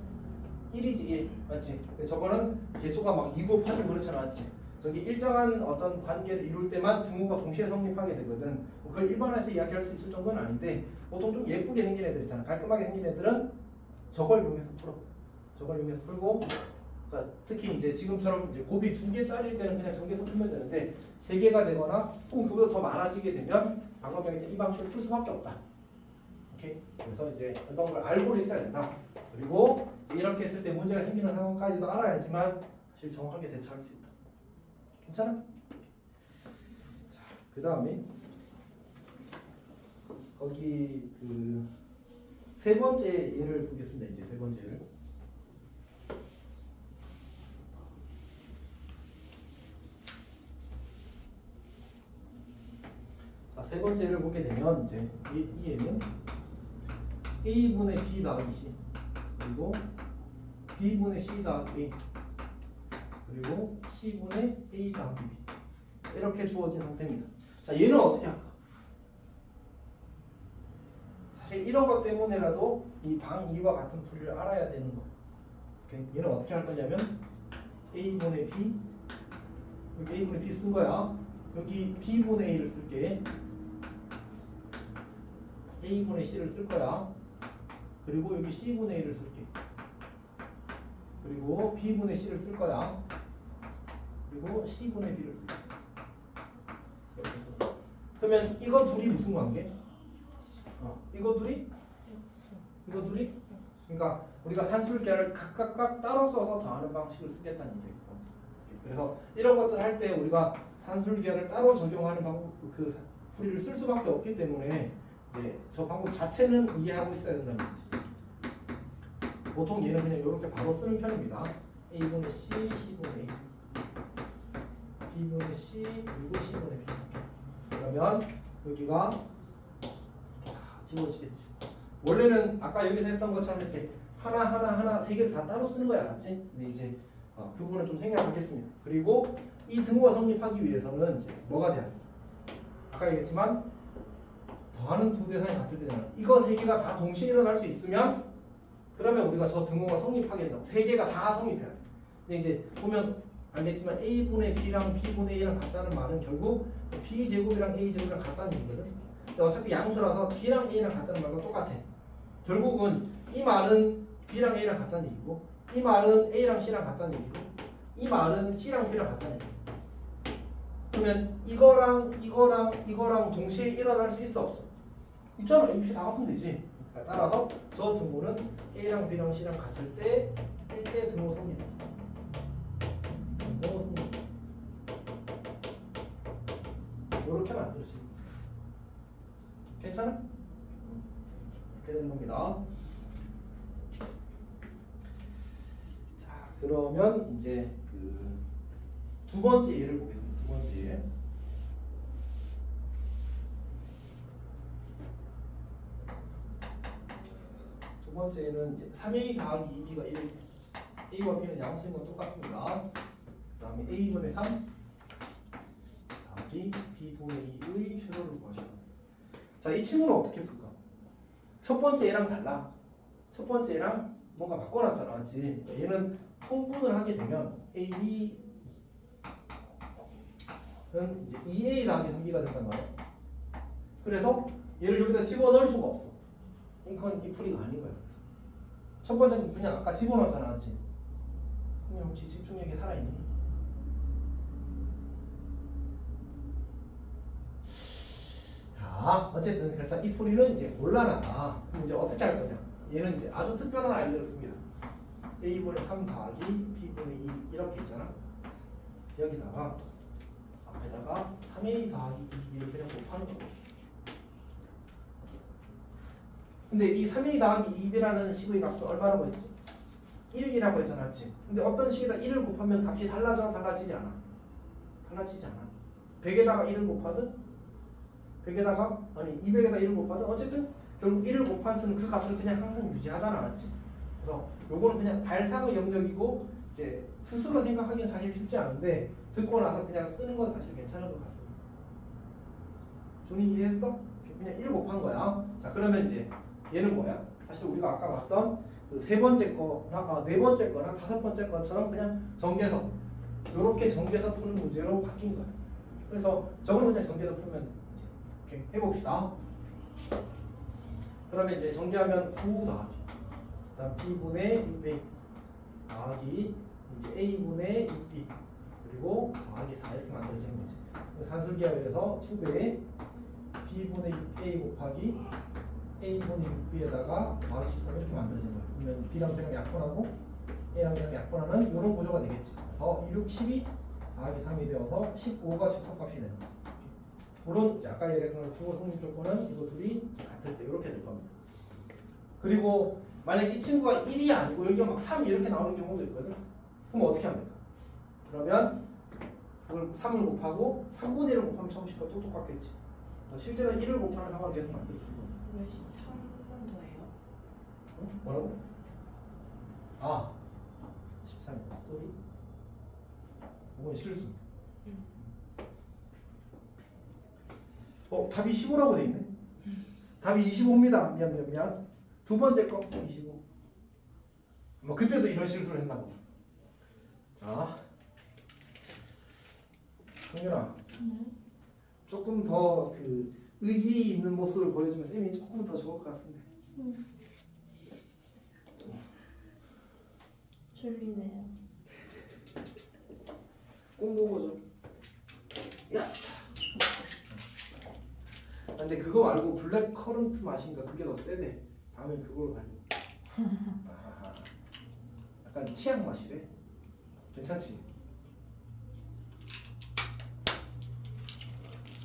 1이지 1, 맞지? 저거는 개수가 막 2, 9, 8, 그렇잖아, 맞지? 저기 일정한 어떤 관계를 이룰 때만 등호가 동시에 성립하게 되거든. 그걸 일반화해서 이야기할 수 있을 정도는 아닌데 보통 좀 예쁘게 생긴 애들 있잖아. 깔끔하게 생긴 애들은 저걸 이용해서 풀어. 저걸 이용해서 풀고, 그러니까 특히 이제 지금처럼 이제 곱이 2개짜리일 때는 그냥 전개해서 풀면 되는데 3개가 되거나 혹은 그보다 더 많아지게 되면 방법이 이 방식을 풀 수밖에 없다. 오케이? 그래서 이제 이 방법을 알고 있어야 된다. 그리고 이렇게 했을 때 문제가 생기는 상황까지도 알아야지만 사실 정확하게 대처할 수 있다. 괜찮아? 자, 그 다음에 거기 그 세 번째 예를 보겠습니다. 이제 세 번째를. 자, 세 번째를 보게 되면 이제 이 예는 A분의 B 더하기 C 그리고 B분의 C 더하기 A 그리고 C분의 A 더하기 B 이렇게 주어진 상태입니다. 자, 얘는 어떻게 할까? 사실 이런 것 때문에라도 이 방 2와 같은 풀이를 알아야 되는 거. 오케이? 얘는 어떻게 할 거냐면 A분의 B 여기 A분의 B 쓴 거야. 여기 B분의 A를 쓸게. A분의 C를 쓸 거야. 그리고 여기 C분의 A를 쓸게. 그리고 B분의 C를 쓸 거야. 그리고 C분의 B를 쓸게. 이렇게 써. 그러면 이거 둘이 무슨 관계? 이거 둘이? 이거 둘이? 그러니까 우리가 산술계를 각각 따로 써서 더하는 방식을 쓰겠다는 얘기고. 그래서 이런 것들 할 때 우리가 산술계를 따로 적용하는 방법, 그 풀이를 쓸 수밖에 없기 때문에 이제 저 방법 자체는 이해하고 있어야 된다는 거지. 보통 얘는 그냥 이렇게 바로 쓰는 편입니다. A분의 C, C분의 A, B분의 C, 그리고 C분의 B. 그러면 여기가 지워지겠지. 원래는 아까 여기서 했던 것처럼 이렇게 하나 세 개를 다 따로 쓰는 거야, 알았지? 근데 이제 그 부분은 좀 생략하겠습니다. 그리고 이 등호가 성립하기 위해서는 이제 뭐가 돼야 돼? 아까 얘기했지만 더하는 두 대상이 같을 때잖아. 이거 세 개가 다 동시에 일어날 수 있으면 그러면 우리가 저 등호가 성립하게 된다고. 세 개가 다 성립해야 돼. 근데 이제 보면 알겠지만 A분의 B랑 B분의 A랑 같다는 말은 결국 B제곱이랑 A제곱이랑 같다는 얘기거든. 근데 어차피 양수라서 B랑 A랑 같다는 말과 똑같아. 결국은 이 말은 B랑 A랑 같다는 얘기고 이 말은 A랑 C랑 같다는 얘기고 이 말은 C랑 B랑 같다는 얘기고. 그러면 이거랑 동시에 일어날 수 있어 없어? 있잖아. ABC 다 같으면 되지. 그러니까 따라서 저 등호는 A랑 B랑 C랑 같을 때 1대 등호 성립. 등호 성립. 이렇게 만들어지. 괜찮아? 이렇게 되는 겁니다. 자, 그러면 이제 그 두 번째 예를 보겠습니다. 두 번째 예. 두 번째는 이제 3A 더하기 2B가 1. A와 B는 양수인 건 똑같습니다. 그 다음에 A분의 3 더하기 B분의 2의 최소를 구하시면. 자, 이 친구는 어떻게 풀까? 첫 번째 얘랑 달라. 첫 번째 얘랑 뭔가 바꿔놨잖아, 맞지? 얘는 통분을 하게 되면 AB는 이제 2A 더하기 3B가 된단 말이야. 그래서 얘를 여기다 집어넣을 수가 없어. 이건 이 풀이가 아닌 거야. 첫 번째는 그냥 아까 집어넣었잖아, 맞지? 그냥 혹시 집중력이 살아있니? 자, 어쨌든 그래서 이 풀이는 이제 곤란하다. 그럼 이제 어떻게 할 거냐? 얘는 이제 아주 특별한 아이디어를 씁니다. a분의 3 더하기 b분의 2 이렇게 있잖아. 여기다가 앞에다가 3a 더하기 2를 그냥 곱하는 거고. 근데 이 3a 더하기 2라는 식의 값은 얼마라고 했지? 1이라고 했잖아, 맞지? 근데 어떤 식에다 1을 곱하면 값이 달라져? 달라지지 않아? 달라지지 않아. 100에다가 1을 곱하든 100에다가 아니 200에다 1을 곱하든 어쨌든 결국 1을 곱한 수는 그 값을 그냥 항상 유지하잖아, 맞지? 그래서 요거는 그냥 발상의 영역이고 이제 스스로 생각하기는 사실 쉽지 않은데 듣고 나서 그냥 쓰는 건 사실 괜찮은 것 같습니다. 준이 이해했어? 그냥 1 곱한 거야. 자, 그러면 이제 얘는 뭐야? 사실 우리가 아까 봤던 그 세 번째 거나 네 번째 거나 다섯 번째 것처럼 그냥 정계석 이렇게 정계석 푸는 문제로 바뀐 거야. 그래서 저걸 그냥 정계석 풀면 되지. 오케이, 해봅시다. 그러면 이제 정리하면 9 더하기 그다음 b분의 6a 더하기 이제 a분의 6b 그리고 더하기 4 이렇게 만들어지는 거지. 산술기하에 의해서 2배의 b분의 6a 곱하기 a분의 6b에다가 더하기 13 이렇게 만들어지는 거야. 그러면 b랑 b랑 약분하고 a랑 b랑 약분하는 이런 구조가 되겠지. 그래서 6, 12 더하기 3이 되어서 15가 집합값이 되는 거야. 물론 이제 아까 얘기했던 부호 성립 조건은 이거 둘이 같을 때 이렇게 될 겁니다. 그리고 만약 이 친구가 1이 아니고 여기가 막 3 이렇게 나오는 경우도 있거든. 그럼 어떻게 합니까? 그러면 그걸 3을 곱하고 3분의 1을 곱하면 처음식과 또 똑같겠지. 실제로는 1을 곱하는 상황을 계속 만들어주는 거야. 왜 13만 더해요? 어? 뭐라고? 아 13이야. 쏘리. 이건 실수. 답이 15라고 돼 있네. 답이 25입니다. 미안. 두 번째 거 25. 뭐 그때도 이런 실수를 했나 보다. 자, 성윤아, 조금 더 그 의지 있는 모습을 보여주면 쌤이 조금 더 좋을 것 같은데. 졸리네요. 꼭 보고 좀. 야. 근데 그거 말고 블랙 커런트 맛인가 그게 더 세대. 다음에 그걸로 달려. 약간 치약 맛이래. 괜찮지?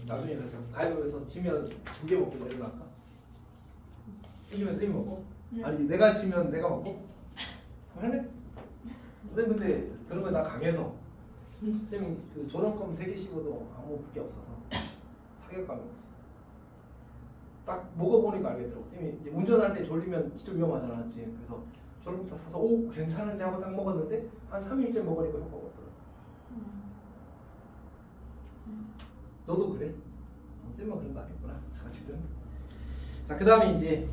나중에 그래서 가위바위보에서 지면 2개 먹기로 해도 할까? 이기면 쌤이 먹고? 네. 아니 내가 지면 내가 먹고? 할래? 쌤 근데 그런 거 나 강해서 쌤 그 졸업금 3개 씹어도 아무 그게 없어서 타격감이 없어. 딱 먹어보니까 알겠더라고. 쌤이 이제 운전할 때 졸리면 진짜 위험하잖아, 맞지? 그래서 졸업부터 사서 오 괜찮은데 하고 딱 먹었는데 한 3일째 먹으니까 효과가 없더라고. 너도 그래? 쌤만 그런 거 아니구나. 자, 어쨌든 자, 그 다음에 이제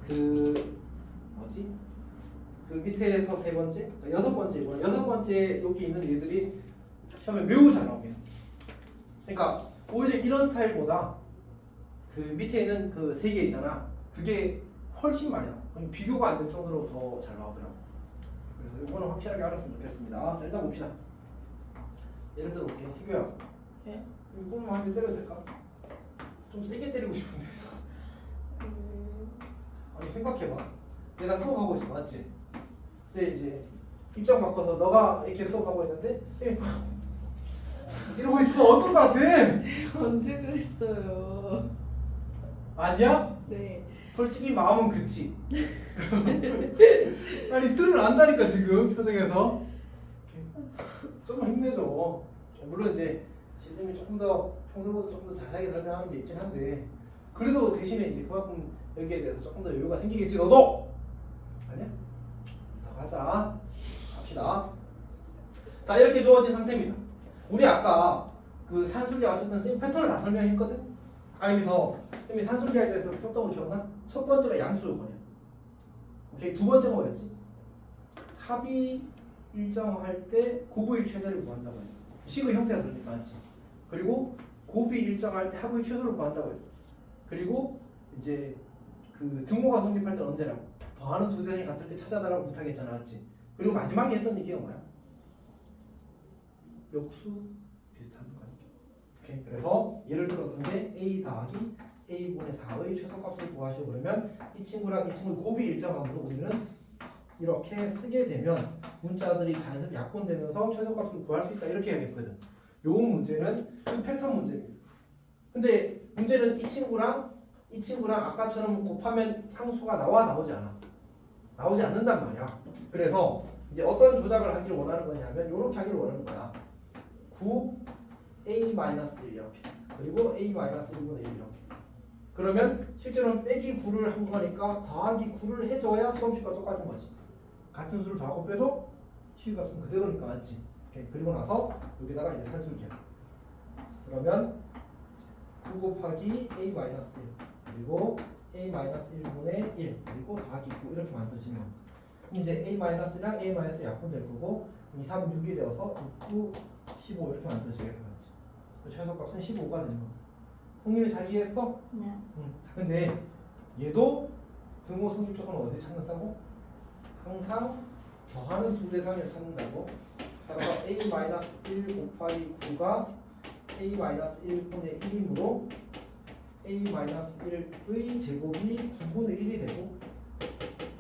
그 뭐지? 그 밑에서 세 번째, 여섯 번째구나. 여섯 번째 여기 있는 얘들이 시험에 매우 잘 나오게. 그러니까 오히려 이런 스타일보다 그 밑에 있는 그 세 개 있잖아. 그게 훨씬 많이 나와. 비교가 안 될 정도로 더 잘 나오더라고. 그래서 이거는 확실하게 알았으면 좋겠습니다. 자, 일단 봅시다. 예를 들어 볼게. 희규야. 네? 이거만 한 대 때려도 될까? 좀 세게 때리고 싶은데. 아니 생각해봐. 내가 수업하고 있어, 맞지? 근데 이제 입장 바꿔서 너가 이렇게 수업하고 있는데 이러고 있으면 어떨 것 같아? 언제 그랬어요? 아니야? 네. 솔직히 마음은 그치. 아니 틀을 안다니까 지금 표정에서. 좀 힘내줘. 물론 이제 시스템이 조금 더 평소보다 조금 더 자세하게 설명하는 게 있긴 한데 그래도 대신에 이제 그만큼 여기에 대해서 조금 더 여유가 생기겠지 너도. 아니야? 더 가자. 갑시다. 자, 이렇게 주어진 상태입니다. 우리 아까 그 산술기와 어쨌든 쌤 패턴을 다 설명했거든. 여기서 쌤이 산술기에 대해서 썼던 거 기억나? 첫 번째가 양수 요건이야. 오케이. 두 번째가 뭐였지? 합이 일정할 때 고부의 최대를 구한다고 했어. 식의 형태가 그러니까 맞지. 그리고 곱이 일정할 때 합의 최소를 구한다고 했어. 그리고 이제 그 등호가 성립할 때는 언제라고? 더하는 두 대상이 같을 때 찾아달라고 부탁했잖아, 맞지? 그리고 마지막에 했던 얘기가 뭐야? 역수 비슷한 거 아니야? 오케이. 그래서 예를 들어 어떤 게 a 더하기 a분의 4의 최소값을 구하시오 그러면 이 친구랑 이 친구 곱이 일정하므로 우리는 이렇게 쓰게 되면 문자들이 자연스럽게 약분되면서 최소값을 구할 수 있다 이렇게 해야겠거든. 요 문제는 그 패턴 문제입니다. 근데 문제는 이 친구랑 아까처럼 곱하면 상수가 나오지 않아. 나오지 않는단 말이야. 그래서 이제 어떤 조작을 하기를 원하는 거냐면 이렇게 하기를 원하는 거야. 9a-1 이렇게. 그리고 a-1분의 1 이렇게. 그러면 실제로는 빼기 9를 한 거니까 더하기 9를 해줘야 처음식과 똑같은 거지. 같은 수를 더하고 빼도 식값은 그대로니까 맞지. 오케이. 그리고 나서 여기다가 이제 산술기야. 그러면 9 곱하기 a-1 그리고 a-1분의 1 그리고 더하기 9 이렇게 만들어지면 이제 a-랑 a-이 약분될 거고 2, 3, 6이 되어서 6, 9, 15 이렇게 만들어지게 되는 거지. 최소값은 15가 되는 거야. 성립이 잘 이해했어? 네. 자, 근데 얘도 등호 성립 조건을 어디 찾는다고? 항상 더하는 두 대상에서 찾는다고. 따라서 a-1 곱하기 9가 a-1분의 1이므로 a-1의 제곱이 9분의 1이 되고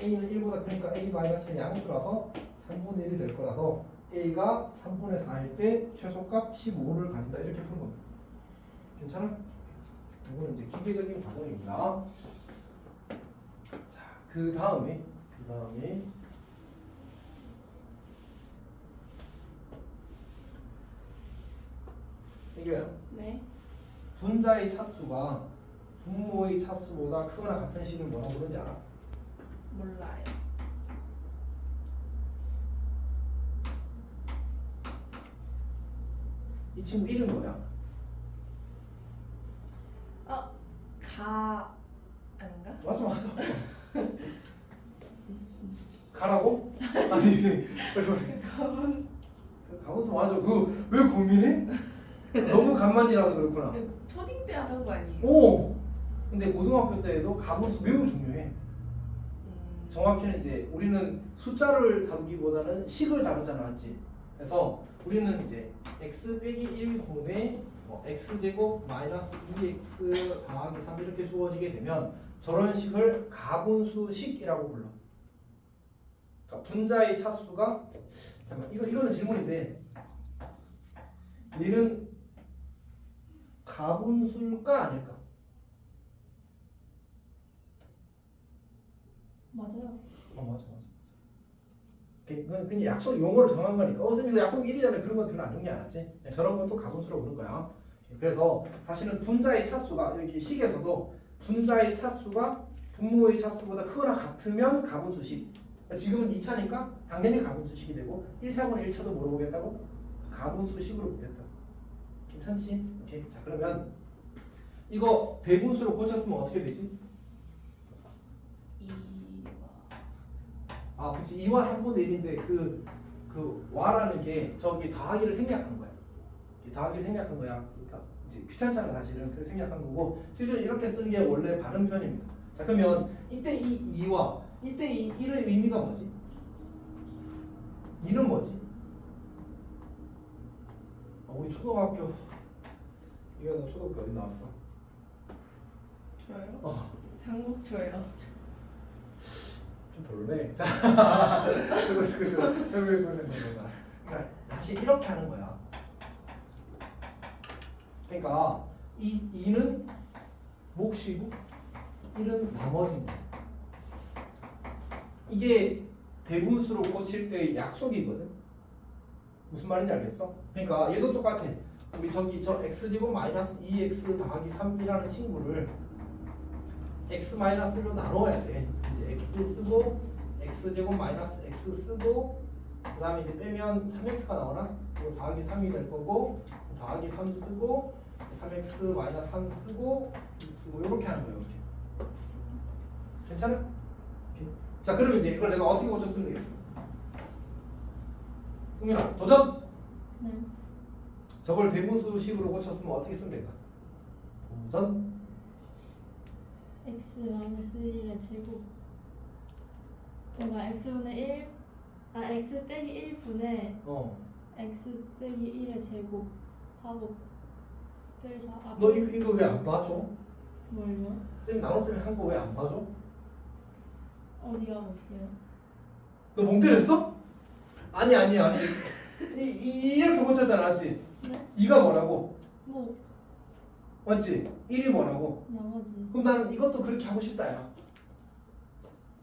a는 1보다 크니까 a-는 양수라서 3분의 1이 될 거라서 a가 3분의 4일 때 최소값 15를 가진다 이렇게 푸는 겁니다. 괜찮아? 이거는 이제 기계적인 과정입니다. 자, 그 다음에 이게요. 네. 분자의 차수가 분모의 차수보다 크거나 같은 식을 뭐라고 부르는지 알아? 몰라요. 이 친구 이름 뭐야? 아닌가? 맞아. 가라고? 아니 그래. 가보스 맞아. 그 왜 고민해? 너무 간만이라서 그렇구나. 초딩 때 하던 거 아니에요? 오. 근데 고등학교 때에도 가분수 매우 중요해. 정확히는 이제 우리는 숫자를 다루기보다는 식을 다루잖아, 맞지? 그래서 우리는 이제 x 빼기 1 분의 x제곱 마이너스 2x 더하기 3 이렇게 주어지게 되면 저런 식을 가분수식이라고 불러. 그러니까 분자의 차수가 잠깐 이거는 질문인데 얘는 가분수일까 아닐까? 맞아요. 맞아. 그냥 약속 용어를 정한 거니까 선생님 이거 약속 1이잖아요. 그런 건 별로 안 중요하지 않았지? 저런 건 또 가분수라고 부른 거야. 그래서 사실은 분자의 차수가 여기 식에서도 분자의 차수가 분모의 차수보다 크거나 같으면 가분수식. 지금은 2차니까 당연히 가분수식이 되고 1차고는 1차도 뭐로 보겠다고? 가분수식으로 보겠다. 괜찮지? 오케이. 자 그러면 이거 대분수로 고쳤으면 어떻게 되지? 2와 그치 2와 3분의 1인데 그 와라는 게 저기 더하기를 생략한 거야. 더하기를 생략한 거야. 그러니까 이제 귀찮잖아 사실은. 그래서 생략한 거고 실제로 이렇게 쓰는 게 원래 바른 편입니다. 자 그러면 이때 이 2와 이때 이 1의 의미가 뭐지? 2는 뭐지? 우리 초등학교 이거 초등학교 어디 나왔어? 저요? 장국초요. 좀 별로네. 자, 그래서 다시 이렇게 하는 거야. 그러니까 이 2는 몫이고 1은 나머지입니다. 이게 대분수로 고칠 때의 약속이거든. 무슨 말인지 알겠어? 그러니까 얘도 똑같아. 우리 저 x제곱 마이너스 2x 더하기 3이라는 친구를 x 마이너스 1로 나눠야 돼. 이제 x 쓰고 x제곱 마이너스 x 쓰고 그 다음에 이제 빼면 3x가 나오나? 이거 더하기 3이 될 거고 더하기 3 쓰고 3x 마이너스 3 쓰고 이렇게 하는 거예요. 이렇게. 괜찮아? 오케이. 자 그러면 이제 이걸 내가 어떻게 고쳤으면 되겠어? 승민아 도전! 네. 저걸 대분수식으로 고쳤으면 어떻게 쓰면 될까? 도전! x 마이너스 1의 제곱 뭔가 x분의 1, x 빼기 1분의 어. x 빼기 1의 제곱 하고 빼서 너 이거 왜 안 봐줘? 뭘요? 쌤이 나눴으면 한 거 왜 안 봐줘? 어디 가고 있어요? 너 멍 때렸어? 아니. 이렇게 고쳤잖아, 맞지? 네? 2가 뭐라고? 뭐 맞지? 1이 뭐라고? 나머지 그럼 나는 이것도 그렇게 하고 싶다, 야.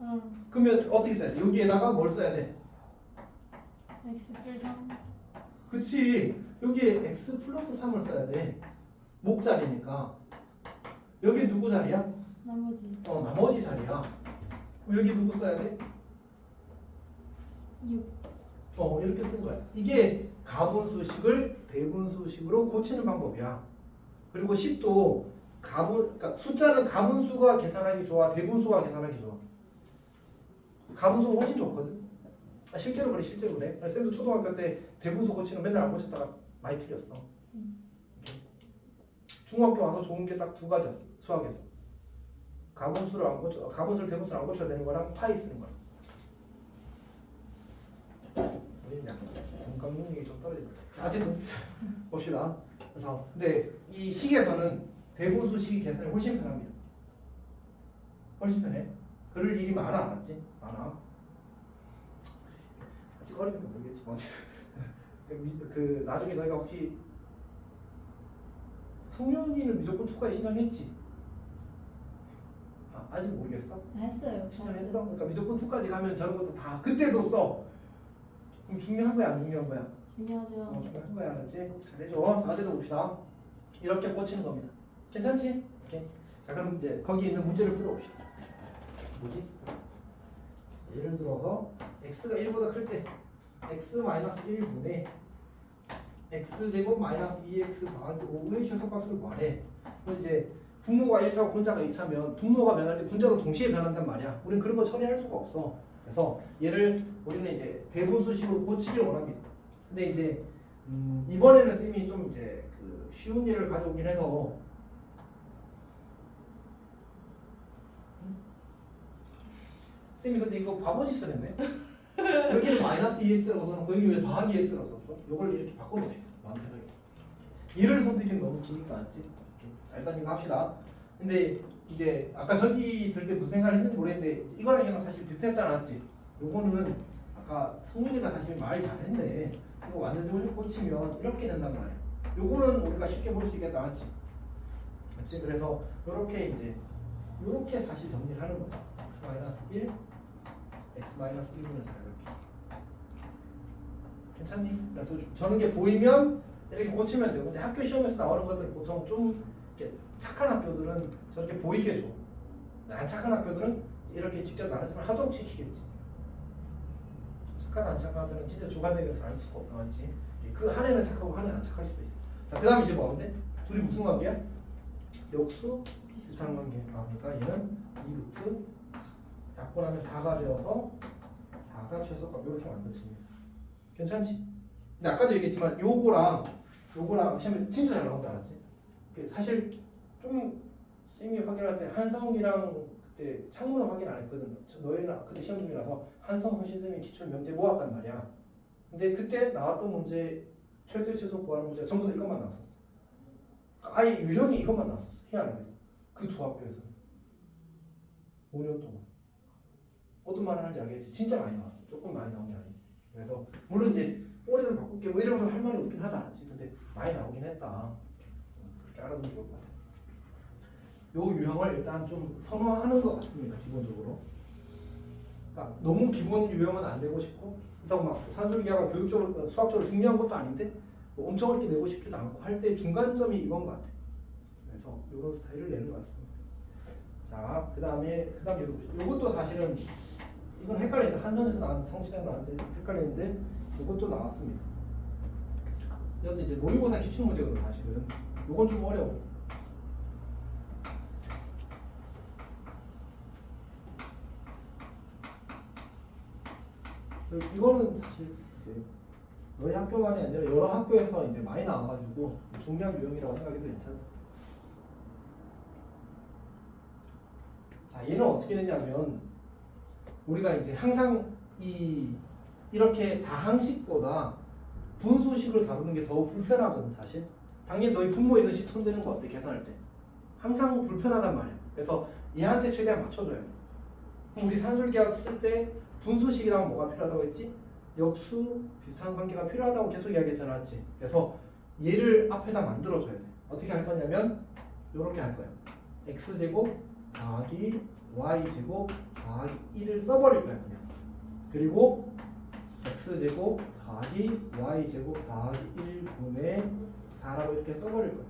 응 그러면 어떻게 써야 돼? 여기에다가 뭘 써야 돼? x 플 3 그치. 여기에 x 플러스 3을 써야 돼. 목자리니까. 여기 누구 자리야? 나머지 나머지 자리야. 그럼 여기 누구 써야 돼? 6 이렇게 쓴 거야. 이게 가분수식을 대분수식으로 고치는 방법이야. 그리고 10도 그러니까 숫자는 가분수가 계산하기 좋아, 대분수가 계산하기 좋아. 가분수가 훨씬 좋거든. 실제로 그래. 쌤도 초등학교 때 대분수 고치는 맨날 안 고쳤다가 많이 틀렸어. 중학교 와서 좋은 게 딱 두 가지였어. 수학에서. 가분수를 대분수를 안 고쳐야 되는 거랑 파이 쓰는 거랑. 우리는 약간 공감 능력이 좀 떨어진 것 같아. 자, 어쨌든 봅시다. 그래서 근데 이 식에서는 대분수식이 계산이 훨씬 편합니다. 훨씬 편해. 그럴 일이 많아, 맞지? 많아. 아직 어리니까 모르겠지만 그 나중에 너희가 혹시 성년이는 무조건 투과에 신청했지? 아직 모르겠어? 했어요. 신청했어? 그러니까 무조건 투까지 가면 저런 것도 다 그때도 써. 그럼 중요한 거야, 안 중요한 거야? 중요하죠. 중요한 거야, 알았지? 꼭 잘해줘. 자세도 봅시다. 이렇게 꽂히는 겁니다. 괜찮지? 오케이. 자, 그럼 이제 거기 있는 문제를 풀어봅시다. 뭐지? 예를 들어서 x가 1보다 클 때 x-1분의 x제곱 마이너스 2x 더하기 5의 최소값을 구하래. 그럼 이제 분모가 1차고 분자가 2차면 분모가 변할 때 분자도 동시에 변한단 말이야. 우린 그런 거 처리할 수가 없어. 그래서 얘를 우리는 이제 대분수식으로 고치기를 원합니다. 근데 이제 이번에는 쌤이 좀 이제 그 쉬운 예를 가져오긴 해서 쌤이 근데 이거 바보짓 쓰랬네. 여기는 마이너스 2x라고 써놓고 여기 왜 더하기 x라고 썼어? 이걸 이렇게 바꿔놓읍시다. 마음 편하게. 얘를 선택하기 너무 기니까 맞지? 자, 일단 이거 합시다. 근데 이제 아까 저기 들 때 무슨 생각을 했는지 모르겠는데 이거랑 이거랑 사실 비슷했잖아, 맞지? 요거는 아까 성민이가 사실 말 잘했네. 이거 완전적으로 꽂히면 이렇게 된단 말이야. 요거는 우리가 쉽게 볼 수 있겠다, 맞지? 맞지? 그래서 요렇게 이제 요렇게 사실 정리를 하는 거죠. x-1 x-1분의 4 이렇게. 괜찮니? 그래서 저런 게 보이면 이렇게 고치면 돼요. 근데 학교 시험에서 나오는 것들은 보통 좀 이렇게 착한 학교들은 저렇게 보이게 줘. 안 착한 학교들은 이렇게 직접 나눴으면 하도록 시키겠지. 착한 안 착한 학교는 진짜 주관적이라서 알 수가 없다, 맞지? 그 한 애는 착하고 한 애는 안 착할 수도 있어. 자, 그 다음에 이제 뭐인데? 둘이 무슨 관계야? 역수 비슷한 관계. 그러니까 얘는 2루트 약분하면 4가 되어서 4가 최소값 이렇게 만들어집니다. 괜찮지? 근데 아까도 얘기했지만 요거랑 시험에 진짜 잘 나온다, 알았지? 사실 좀 쌤이 확인할 때 한성이랑 그때 창문을 확인 안 했거든. 너희는 그때 시험 중이라서 한성 선생님이 기출 명제 모았단 말이야. 근데 그때 나왔던 문제 최대 최소 구하는 문제가 전부 다 이것만 나왔었어. 아예 유형이 이것만 나왔었어. 희한하게 그 두 학교에서 5년 동안 어떤 말을 하는지 알겠지? 진짜 많이 나왔어. 조금 많이 나온 게 아니고. 그래서 물론 이제 꼬리를 바꿀게 뭐 이런 걸 할 말이 없긴 하다, 알았지? 근데 많이 나오긴 했다. 그렇게 알아두면 좋을 것 같아. 요 유형을 일단 좀 선호하는 것 같습니다, 기본적으로. 그러니까 너무 기본 유형은 안 되고 싶고, 그렇다고 막 산술기하가 교육적으로 수학적으로 중요한 것도 아닌데 뭐 엄청 어렵게 내고 싶지도 않고 할 때 중간점이 이건 것 같아. 그래서 이런 스타일을 내는 것 같습니다. 자, 그다음에 요것도 사실은 이건 헷갈린다. 한선에서 나왔는데 성실에서 나왔는데 헷갈리는데 요것도 나왔습니다. 이것도 이제 모의고사 기출 문제거든 사실은. 요건 좀 어려워. 이거는 사실 이제 너희 학교만이 아니라 여러 학교에서 이제 많이 나와가지고 중요한 유형이라고 생각해도 괜찮습니다. 자, 얘는 어떻게 되냐면 우리가 이제 항상 이렇게 다항식보다 분수식을 다루는 게 더 불편하거든 사실. 당연히 너희 분모 있는 식 손대는 거 어때 계산할 때? 항상 불편하단 말이야. 그래서 얘한테 최대한 맞춰줘야 돼. 그럼 우리 산술계약 쓸 때 분수식이랑 뭐가 필요하다고 했지? 역수 비슷한 관계가 필요하다고 계속 이야기했잖아, 맞지? 그래서 얘를 앞에다 만들어줘야 돼. 어떻게 할 거냐면 이렇게 할 거야. x제곱 더하기 y제곱 더하기 1을 써버릴 거야 그냥. 그리고 x제곱 더하기 y제곱 더하기 1분의 4라고 이렇게 써버릴 거야.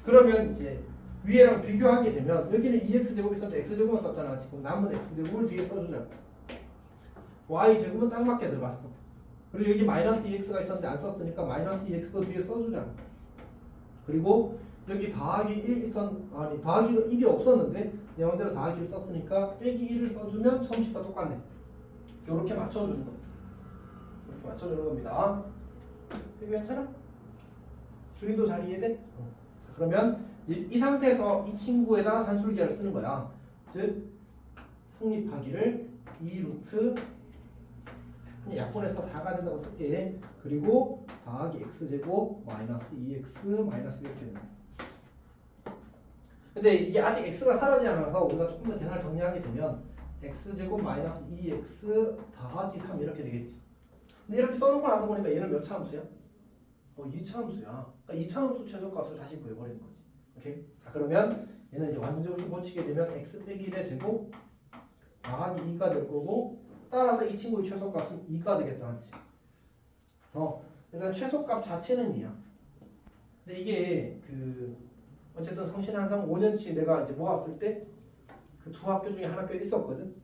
그러면 이제 위에랑 비교하게 되면 여기는 2x제곱이 있었는데 x제곱만 썼잖아. 지금 남은 x제곱을 뒤에 써주자. y제곱은 딱 맞게 들어갔어. 그리고 여기 마이너스 2x가 있었는데 안 썼으니까 마이너스 2x도 뒤에 써주자. 그리고 여기 더하기 1 더하기가 1이 없었는데 내 맘대로 더하기를 썼으니까 빼기 1을 써주면 처음식과 똑같네. 이렇게 맞춰주는 겁니다. 이렇게 맞춰주는 겁니다. 이거 괜찮아? 준이도 잘 이해돼? 자, 그러면 이 상태에서 이 친구에다 산술계를 쓰는 거야. 즉 성립하기를 2루트 약분해서 4가 된다고 쓸게. 그리고 더하기 x제곱 마이너스 2x 마이너스 이렇게 됩니다. 근데 이게 아직 x가 사라지지 않아서 우리가 조금 더 계산을 정리하게 되면 x제곱 마이너스 2x 더하기 3 이렇게 되겠지. 근데 이렇게 써놓고 나서 보니까 얘는 몇 차 함수야? 2차 함수야. 그러니까 2차 함수 최소값을 다시 구해버리는 거지. 오케이? 자 그러면 얘는 이제 완전적으로 고치게 되면 x 빼기 1의 제곱 더하기 2가 될 거고 따라서 이 친구의 최소값은 2가 되겠다, 맞지? 그래서 일단 최소값 자체는 2야. 근데 이게 어쨌든 성신 항상 5년치 내가 이제 모았을 때 그 두 학교 중에 한 학교에 있었거든.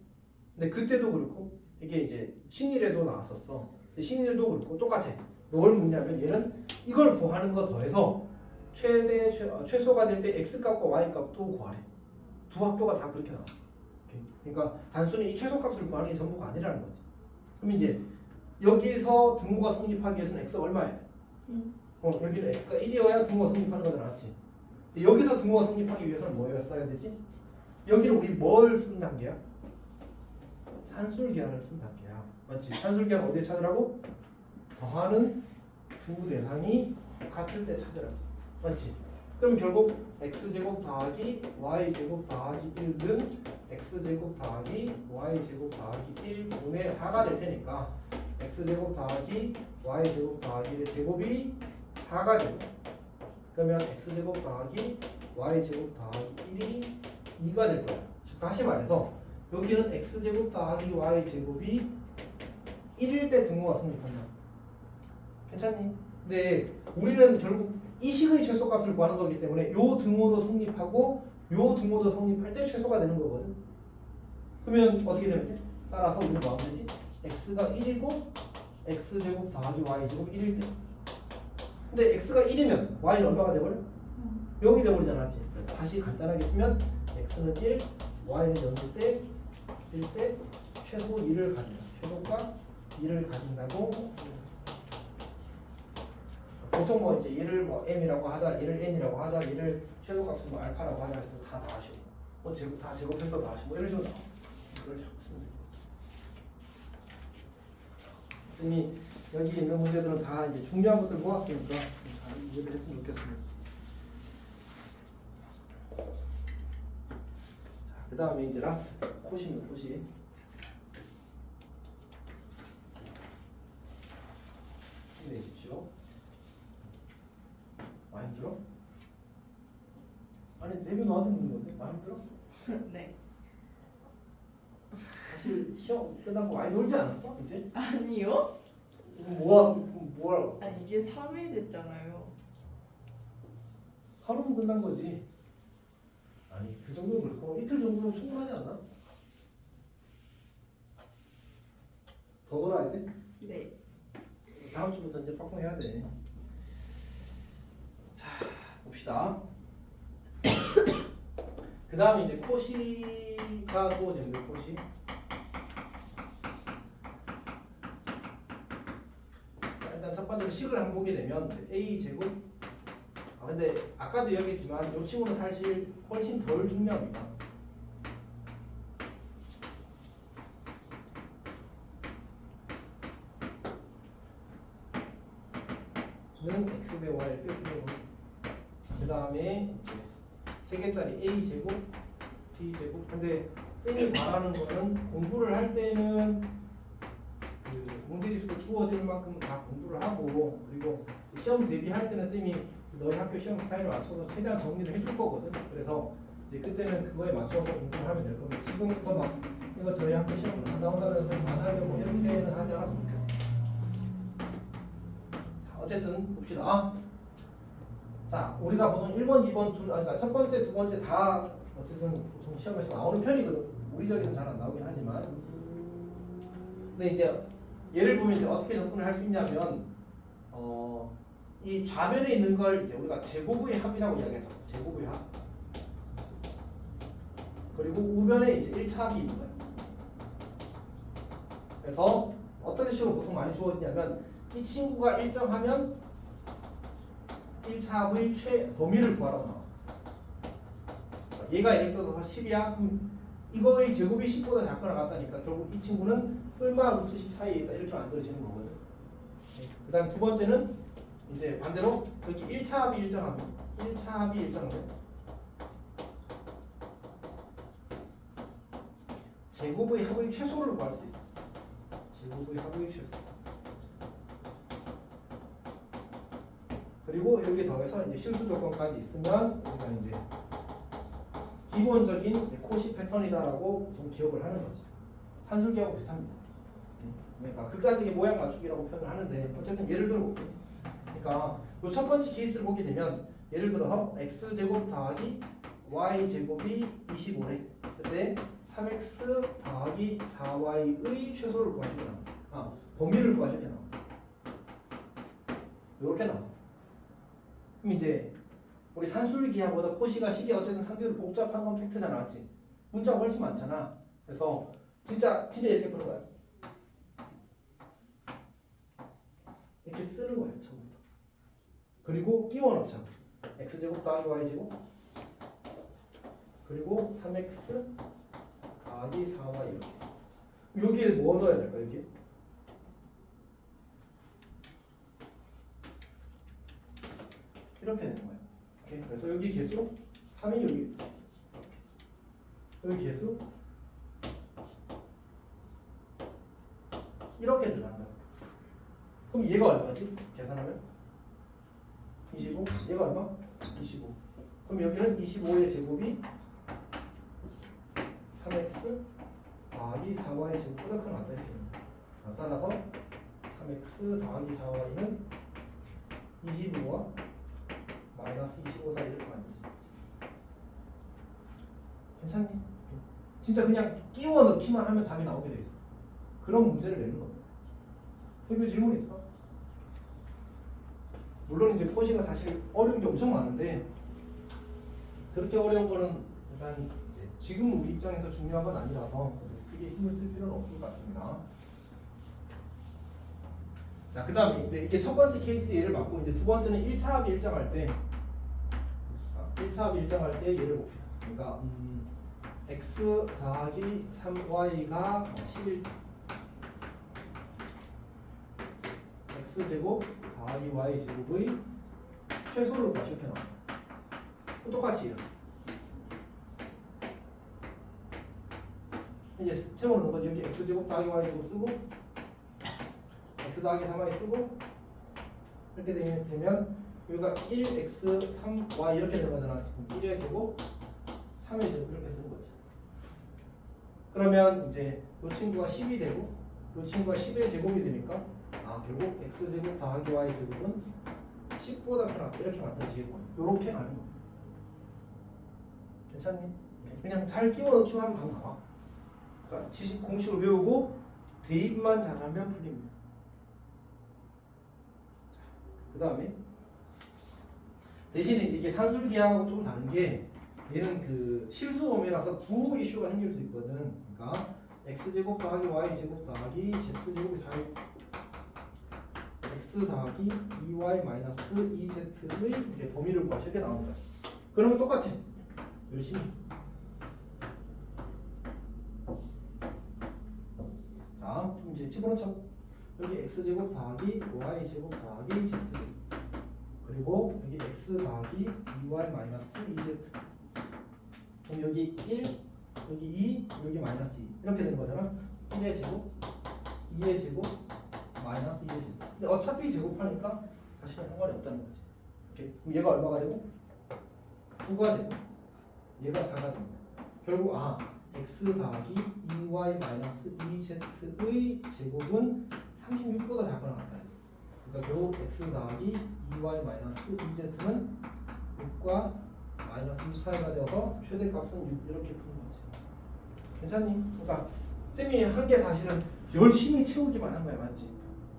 근데 그때도 그렇고 이게 이제 신일에도 나왔었어. 근데 신일도 그렇고 똑같아. 뭘 묻냐면 얘는 이걸 구하는 거 더해서 최소가 될 때 x 값과 y 값도 구하래. 두 학교가 다 그렇게 나왔어. 그러니까 단순히 이 최소값을 구하는 게 전부가 아니라는 거지. 그럼 이제 여기서 등호가 성립하기 위해서는 x가 얼마야 돼? 여기는 x가 1이어야 등호가 성립하는 거잖아, 맞지? 여기서 등호가 성립하기 위해서는 뭐였어야 되지? 여기는 우리 뭘 쓴 단계야? 산술계한을 쓴 단계야, 맞지? 산술계한 어디에 찾으라고? 더하는 두 대상이 같을 때 찾으라고, 맞지? 그럼 결국 x제곱 더하기 y제곱 더하기 1은 x제곱 더하기 y제곱 더하기 1분의 4가 될 테니까 x제곱 더하기 y제곱 더하기 1의 제곱이 4가 되고 그러면 x제곱 더하기 y제곱 더하기 1이 2가 될 거야. 다시 말해서 여기는 x제곱 더하기 y제곱이 1일 때 등호가 성립한다. 괜찮니? 근데 우리는 결국 이 식의 최소값을 구하는 거기 때문에 요 등호도 성립하고 요 등호도 성립할 때 최소가 되는 거거든. 그러면 어떻게 되면 돼? 따라서 우리는 뭐 하면 되지? x가 1이고 x제곱 더하기 y제곱 1일 때. 근데 x가 1이면 y는 얼마가 돼버려? 0이 돼버리잖아, 맞지? 다시 간단하게 쓰면 x는 1, y는 0일 때 1 때 최소 2를 가진다. 최소가 2를 가진다고 씁니다. 보통 뭐 이제 얘를 뭐 m이라고 하자, 얘를 n이라고 하자, 얘를 최소값은 뭐 알파라고 하자 해서 다 하시고, 뭐 다 제곱해서 다 하시고, 이런 식으로 이걸 자꾸 쓰면 돼요. 선생님이 여기 있는 문제들은 다 이제 중요한 것들 모았으니까 잘 이해를 했으면 좋겠습니다. 자, 그 다음에 이제 라스 코시입니다. 코시. 힘내십시오. 많이 힘들어? 아니 데뷔 너한테 묻는 건데 많이 힘들어? 네. 사실 시험 끝나고 많이 놀지 않았어? 이제? 아니요? 뭐라고? 아니 이제 3일 됐잖아요. 하루면 끝난 거지. 아니 그 정도는 그렇고 이틀 정도면 충분하지 않나? 더 놀아야 돼? 네. 다음 주부터 이제 빡빡 해야 돼. 자 봅시다. 그 다음에 이제 코시가 주어집니다. 코시. 자, 일단 첫 번째로 식을 한번 보게 되면 a 제곱. 근데 아까도 이야기했지만 이 친구는 사실 훨씬 덜 중요합니다. x배 y 빼주는 거. 그 다음에 이제 3개짜리 a 제곱 b 제곱. 근데 쌤이 말하는 거는 공부를 할 때는 그 문제집에서 주어질 만큼 다 공부를 하고, 그리고 시험 대비할 때는 쌤이 너희 학교 시험 스타일에 맞춰서 최대한 정리를 해줄 거거든. 그래서 이제 그때는 그거에 맞춰서 공부를 하면 될 겁니다. 지금부터 막 이거 저희 학교 시험 안 나온다고 해서 안 하려고 이렇게는 하지 않았으면 좋겠어. 자, 어쨌든 봅시다. 자, 우리가 보통 1번, 2번, 그러니까 첫 번째, 두 번째 다 어쨌든 보통 시험에서 나오는 편이거든. 우리 적에서는 잘 안 나오긴 하지만. 근데 이제 예를 보면 이제 어떻게 접근을 할 수 있냐면, 이 좌변에 있는 걸 이제 우리가 제곱의 합이라고 이야기하죠. 제곱의 합. 그리고 우변에 이제 1차 합이 있는 거예요. 그래서 어떤 식으로 보통 많이 주어지냐면, 이 친구가 일정하면 1차 합의 범위를 구하라고 나와. 얘가 예를 들어서 10이야. 그럼 이거의 제곱이 10보다 작거나 같다니까 결국 이 친구는 얼마 루트 10 사이에 있다 이렇게 만들어지는 거거든. 그 다음 두 번째는 이제 반대로 여기 1차 합이 일정하면 1차 합이 일정하면 제곱의 합의 최소를 구할 수 있어. 제곱의 합의 최소. 그리고 여기 더해서 이제 실수 조건까지 있으면 우리가 이제 기본적인 코시 패턴이다라고 보통 기억을 하는 거지. 산술기하고 비슷합니다. 그러니까 극단적인 모양 맞추기라고 표현을 하는데 어쨌든 예를 들어 볼게요. 그러니까 이 첫 번째 케이스를 보게 되면 예를 들어서 x 제곱 더하기 y 제곱이 25래. 근데 3x 더하기 4y의 최소를 구하시게 나와. 범위를 구하시게 나와. 이렇게 나와. 그럼 이제 우리 산술기하고도 코시가 식이 어쨌든 상대로 복잡한 건 팩트잖아, 맞지? 문자가 훨씬 많잖아. 그래서 진짜 이렇게 푸는 거야. 이렇게 쓰는 거예요, 처음부터. 그리고 끼워 넣자. x제곱 더하기 y제곱 그리고 3x 더하기 4y 이렇게. 여기에 뭐 넣어야 될까, 여기? 이렇게 되는 거예요. 오케이. 그래서 여기 개수 3이 여기 개수 이렇게 들어간다. 그럼 얘가 얼마지? 계산하면 25. 얘가 얼마? 25. 그럼 여기는 25의 제곱이 3x 더하기 4y 제곱보다 큰 같다 이렇게 됩니다. 따라서 3x 더하기 4y는 25와 마이너스 25 사이 이렇게 만들지. 괜찮니? 진짜 그냥 끼워 넣기만 하면 답이 나오게 돼 있어. 그런 문제를 내는 겁니다. 해결 질문 있어? 물론 이제 코시가 사실 어려운 게 엄청 많은데 그렇게 어려운 거는 일단 이제 지금 우리 입장에서 중요한 건 아니라서 크게 힘을 쓸 필요는 없을 것 같습니다. 자, 그 다음에 이제 이게 첫 번째 케이스 예를 받고 이제 두 번째는 1차 합이 일정할 때 1차 합이 일정할 때 예를 봅시다. 그러니까 x 더하기 3y가 11 x제곱 더하기 y제곱의 최소를 봐 이렇게 나와. 똑같이 이렇게. 이제 세워놓는 거지. 여기 x제곱 더하기 y제곱 쓰고 x 더하기 3y 쓰고 이렇게 되면 여기가 1x 3y 이렇게 되는 거잖아. 지금 1의 제곱 3의 제곱 이렇게 쓰는 거지. 그러면 이제 이 친구가 10이 되고 이 친구가 10의 제곱이 되니까 결국 x제곱 더하기 y제곱은 10보다 크다 이렇게 만들어지겠고 이렇게 가는 거. 괜찮니? 그냥 잘 끼워 넣기만 하면 답 나와. 그러니까 지식 공식을 외우고 대입만 잘하면 풀립니다. 그 다음에 대신에 이게 산술기하고 좀 다른 게 얘는 그 실수 범위라서 부 이슈가 생길 수 있거든. 그러니까 x제곱 더하기 y제곱 더하기 z제곱이 4의 x 더하기 2y 마이너스 2z의 이제 범위를 구하시 이렇게 나옵니다. 그러면 똑같아. 열심히. 자, 그럼 이제 집어넣죠. 여기 x제곱 더하기 y제곱 더하기 z제곱 그리고 여기 x 더하기 2y 마이너스 2z. 그럼 여기 1, 여기 2, 여기 마이너스 2 이렇게 되는 거잖아. 1의 제곱, 2의 제곱, 마이너스 2의 제곱. 근데 어차피 제곱하니까 사실은 상관이 없다는 거지. 이렇게. 그럼 얘가 얼마가 되고? 9가 되고 얘가 4가 되고 결국 x 더하기 2y 마이너스 2z의 제곱은 36보다 작거나 같다. 그러니까 결국 x 더하기 2y 마이너스 2z는 6과 마이너스 6 사이가 되어서 최대값은 6 이렇게 푸는 거지. 괜찮니? 그러니까 쌤이 한 게 사실은 열심히 채우기만 한 거야, 맞지?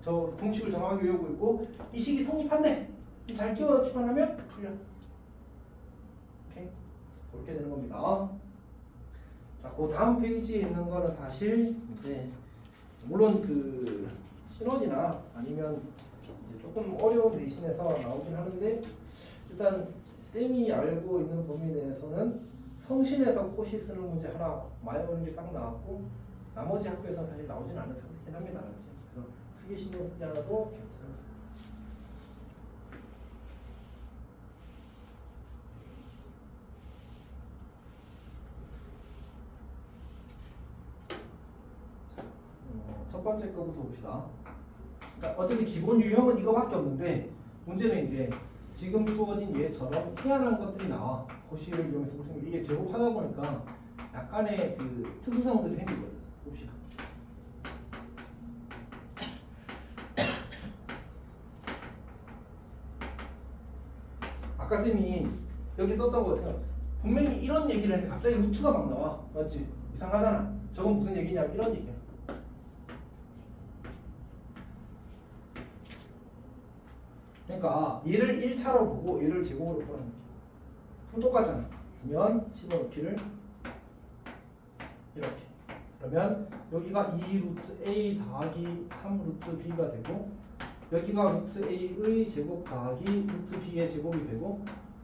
저 공식을 정확하게 외우고 있고 이 식이 성립한대. 잘 끼워 넣기만 하면 풀려. 오케이? 그렇게 되는 겁니다. 자, 그 다음 페이지에 있는 거는 사실 이제 물론 그 신원이나 아니면 이제 조금 어려운 대신에서 나오긴 하는데 일단 쌤이 알고 있는 범위 내에서는 성신에서 코시 쓰는 문제 하나 많이 오는 게 딱 나왔고 나머지 학교에서는 사실 나오진 않은 상태긴 합니다. 알았지? 그래서 크게 신경 쓰지 않아도 괜찮습니다. 첫 번째 거부터 봅시다. 그러니까 어차피 기본 유형은 이거밖에 없는데 문제는 이제 지금 주어진 얘처럼 희한한 것들이 나와. 고시를 이용해서 볼 수 있는 이게 제곱하다 보니까 약간의 그 특수성들이 생기거든. 봅시다. 아까 쌤이 여기 썼던 거 생각. 분명히 이런 얘기를 했는데 갑자기 루트가 막 나와. 맞지? 이상하잖아. 저건 무슨 얘기냐면 이런 얘기야. 그러니까 얘를 1차로 보고 얘를 제곱으로 보라는 거야. 그럼 똑같잖아. 그러면 집어넣기를 이렇게. 그러면 여기가 2루트 a 더하기 3루트 b가 되고 여기가 루트 a의 제곱 더하기 루트 b의 제곱이 되고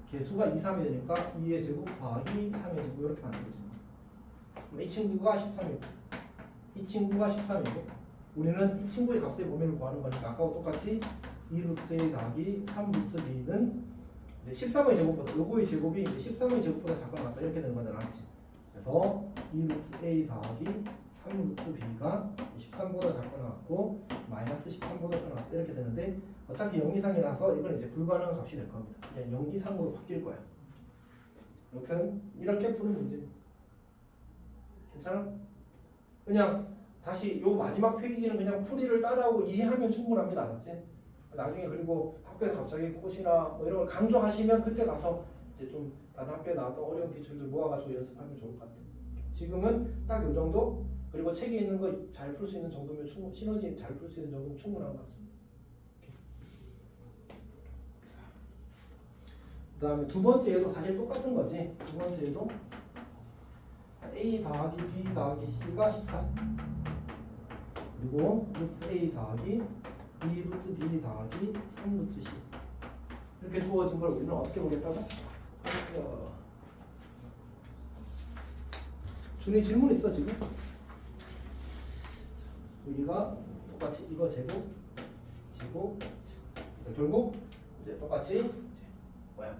개수가 2, 3이 되니까 2의 제곱 더하기 3의 제곱 이렇게 만들어지는 거야. 그럼 이 친구가 13이고 이 친구가 13이고 우리는 이 친구의 값의 범위를 구하는 거니까 아까와 똑같이 2루트 a 더하기 3루트 b는 13의 제곱보다 요거의 제곱이 이제 13의 제곱보다 작거나 같다 이렇게 되는 거잖아. 맞지? 그래서 2루트 a 더하기 3루트 b가 13보다 작거나 같고 마이너스 13보다 작거나 같다 이렇게 되는데 어차피 0 이상이라서 이건 이제 불가능한 값이 될 겁니다. 그냥 0 이상으로 바뀔 거야. 여튼 이렇게 푸는 문제. 괜찮아? 그냥 다시 요 마지막 페이지는 그냥 풀이를 따라하고 이해하면 충분합니다. 알았지? 나중에 그리고 학교에서 갑자기 코시나 뭐 이런 걸 강조하시면 그때 가서 이제 좀 다른 학교에 나왔던 어려운 기출들 모아가지고 연습하면 좋을 것 같아요. 지금은 딱 요 정도 그리고 책에 있는 거 잘 풀 수 있는 정도면 충분 시너지 잘 풀 수 있는 정도면 충분한 것 같습니다. 그 다음에 두 번째 얘도 사실 똑같은 거지. 두 번째 얘도 a 더하기 b 더하기 c가 14 그리고 루트 a 더하기 2루트 b 더하기 3루트 c 이렇게 주어진 걸 우리는 어떻게 보겠다고? 준이 질문 있어 지금? 여기가 똑같이 이거 제곱 그러니까 결국 이제 똑같이 이제 뭐야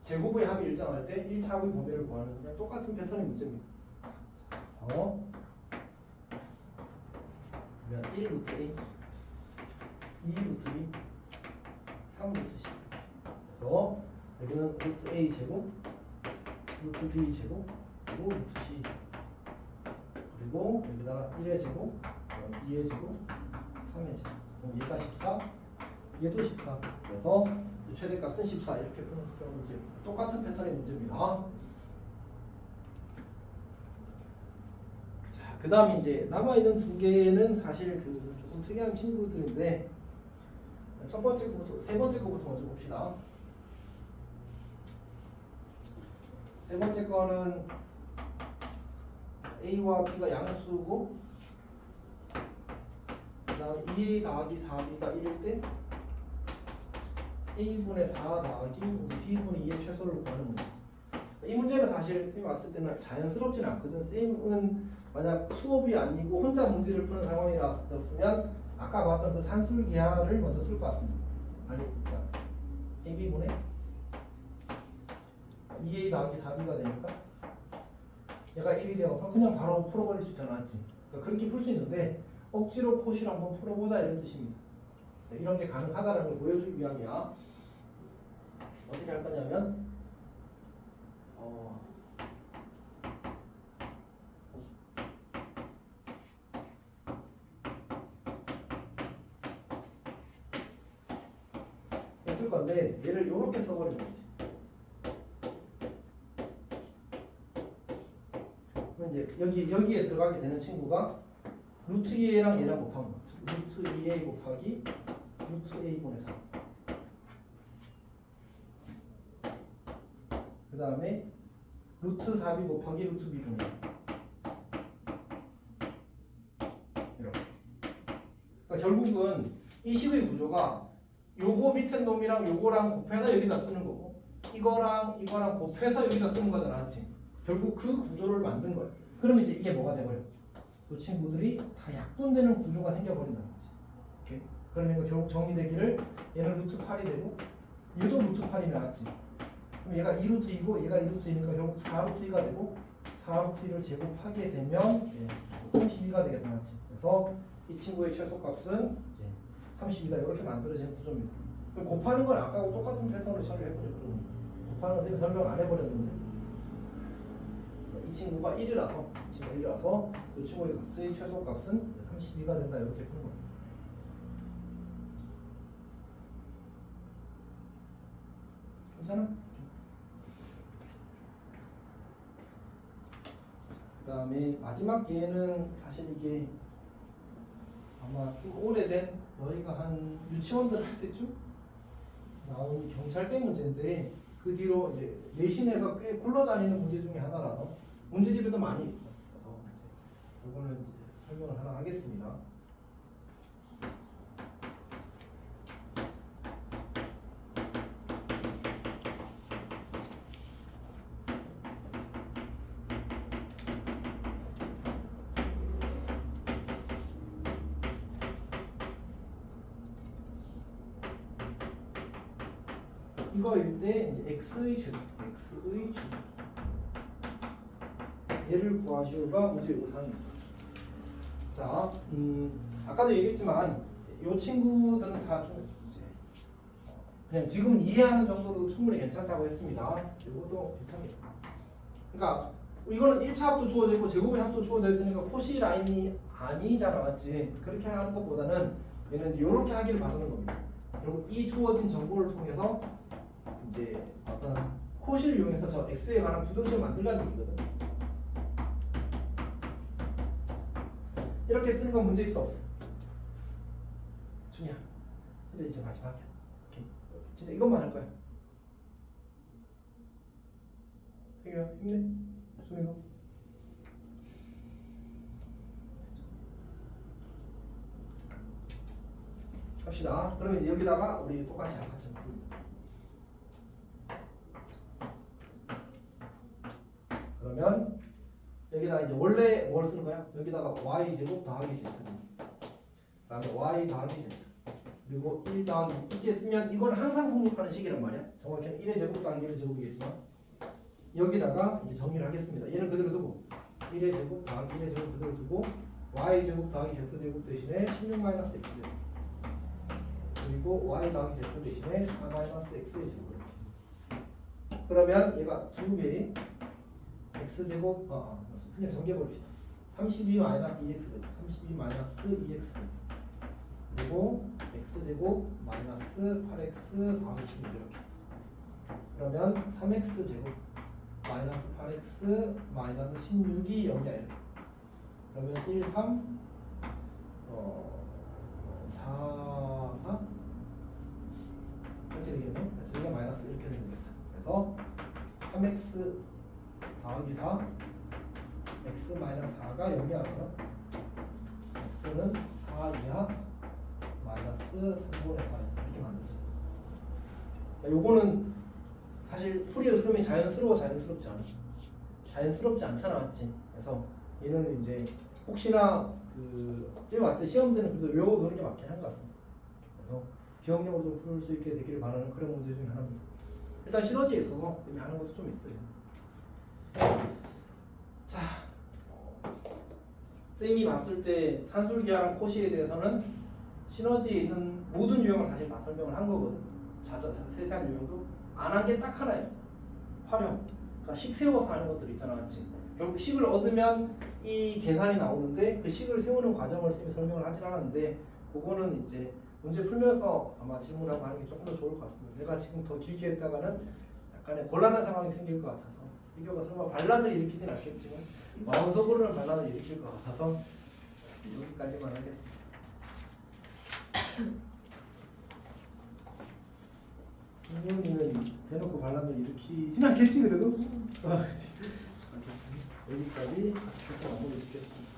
제곱의 합이 일정할 때 1차 합의 범위를 구하는 그냥 똑같은 패턴의 문제입니다. 그러면 1루트 a 2루트 b 3루트 c 그래서 여기는 루트 a 제곱 루트 b 제곱 그리고 루트 c 그리고 여기다가 1의 제곱 2의 제곱 3의 제곱 그럼 얘가 14 얘도 14 그래서 최대값은 14 이렇게 푸는 그런 문제입니다. 똑같은 패턴의 문제입니다. 자, 그 다음 이제 남아있는 두 개는 사실 그 조금 특이한 친구들인데 첫 번째 거부터 세 번째 거부터 먼저 봅시다. 세 번째 거는 a와 b가 양수고 그 다음에 2a 더하기 4b가 1일 때 a분의 4 더하기 b분의 2의 최소를 구하는 문제. 이 문제는 사실 쌤이 왔을 때는 자연스럽지는 않거든. 쌤은 만약 수업이 아니고 혼자 문제를 푸는 상황이었으면 아까 봤던 그 산술기하를 먼저 쓸 것 같습니다. 아니, 그러니까 AB분의 2A 더하기 4B가 되니까 얘가 1이 되어서 그냥 바로 풀어버릴 수 있잖아, 맞지? 그러니까 그렇게 풀 수 있는데 억지로 코시를 한번 풀어보자 이런 뜻입니다. 네, 이런 게 가능하다는 걸 보여주기 위함이야. 어떻게 할 거냐면 했을 건데 얘를 이렇게 써버리는 거지. 그럼 이제 여기에 들어가게 되는 친구가 루트 2a랑 얘랑 곱한 거. 루트 2a 곱하기 루트 a분의 4. 그 다음에 루트 4b 곱하기 루트 b분의 1. 이렇게. 그러니까 결국은 이 식의 구조가 요거 밑에 놈이랑 요거랑 곱해서 여기다 쓰는 거고 이거랑 곱해서 여기다 쓰는 거잖아, 맞지? 결국 그 구조를 만든 거야. 그러면 이제 이게 뭐가 돼버려? 이 친구들이 다 약분되는 구조가 생겨버린다는 거지. 오케이? 그러면 이거 결국 정리되기를 얘는 루트 8이 되고 얘도 루트 8이 나왔지. 그럼 얘가 2루트이고 얘가 2루트이니까 결국 4루트 2가 되고 4루트 2를 제곱하게 되면 32가 되겠다, 맞지? 그래서 이 친구의 최소값은 이제 32다 이렇게 만들어지는 구조입니다. 그럼 곱하는 건 아까하고 똑같은 패턴으로 처리해버리거든요. 곱하는 건 선생님이 설명 안 해버렸는데 이 친구가 1이라서 이 친구의 값의 최소값은 32가 된다 이렇게 푸는 거예요. 괜찮아? 그 다음에 마지막 예는 사실 이게 아마 좀 오래된 너희가 한 유치원들 할 때쯤 나온 경찰대 문제인데 그 뒤로 이제 내신에서 꽤 굴러다니는 문제 중에 하나라서 문제집에도 많이 있어. 그래서 이제 이거는 이제 설명을 하나 하겠습니다. 이거일 때 이제 x의 제곱 얘를 구하시오가 문제 요상입니다. 자, 아까도 얘기했지만 이 친구들은 다 좀 이제 그냥 지금 이해하는 정도로 충분히 괜찮다고 했습니다. 이것도 비슷합니다. 그러니까 이거는 1차 합도 주어져 있고 제곱의 합도 주어져 있으니까 코시 라인이 아니잖아, 맞지? 그렇게 하는 것보다는 얘는 이제 이렇게 하기를 바라는 겁니다. 그리고 이 주어진 정보를 통해서 이제 어떤 코시를 이용해서 저 x에 관한 부등식을 만들라는 얘기거든. 이렇게 쓰는 건 문제 있어 없어? 준이야, 이제 마지막이야. 오케이. 진짜 이것만 할 거야. 혜규야, 힘내. 준이가. 갑시다. 그러면 이제 여기다가 우리 똑같이 씁니다. 그러면 여기다 이제 원래 뭘 쓰는 거야? 여기다가 y 제곱 더하기 z. 그다음에 y 더하기 z. 그리고 1 더하기 이렇게 쓰면 이건 항상 성립하는 식이란 말이야. 정확히는 1의 제곱 더하기 1의 제곱이겠지만 여기다가 이제 정리를 하겠습니다. 얘는 그대로 두고 1의 제곱 더하기 1의 제곱 그대로 두고 y 제곱 더하기 z 제곱 대신에 16-x 그리고 y 더하기 z 대신에 4-x의 제곱. 그러면 얘가 2배 x제곱 그냥 정리해버립시다. 32-2x제곱 32-2x 그리고 x제곱 마이너스 8x 더하기 16 이렇게. 그러면 3x제곱 마이너스 8x 마이너스 16이 0이야 이렇게. 그러면 1, 3 4, 4 이렇게 되겠네. 그래서 여기가 마이너스 이렇게 되겠다. 그래서 3x 더하기 4 x 마이너스 4가 0이야. x는 4 이하 마이너스 3분의 4 이렇게 만들어져. 요거는 사실 풀이의 흐름이 자연스럽지 않아. 자연스럽지 않잖아, 맞지? 그래서 얘는 이제 혹시나 그 왔을 때 시험 때는 그래도 외워두는 게 맞긴 한 것 같습니다. 그래서 기억력으로 좀 풀 수 있게 되기를 바라는 그런 문제 중에 하나입니다. 일단 시너지에 있어서 쌤이 하는 것도 좀 있어요. 자, 쌤이 봤을 때 산술기하랑 코시에 대해서는 시너지에 있는 모든 유형을 사실 다 설명을 한 거거든. 세세한 유형도 안 한 게 딱 하나 있어. 활용. 그러니까 식 세워서 하는 것들 있잖아, 맞지? 결국 식을 얻으면 이 계산이 나오는데 그 식을 세우는 과정을 쌤이 설명을 하진 않았는데 그거는 이제 문제 풀면서 아마 질문하고 하는 게 조금 더 좋을 것 같습니다. 내가 지금 더 길게 했다가는 약간의 곤란한 상황이 생길 것 같아서 이거가 설마 반란을 일으키진 않겠지만 마음속으로는 반란을 일으킬 것 같아서 여기까지만 하겠습니다. 승현이는 대놓고 반란을 일으키진 않겠지 그래도? 여기까지 해서 마무리 짓겠습니다.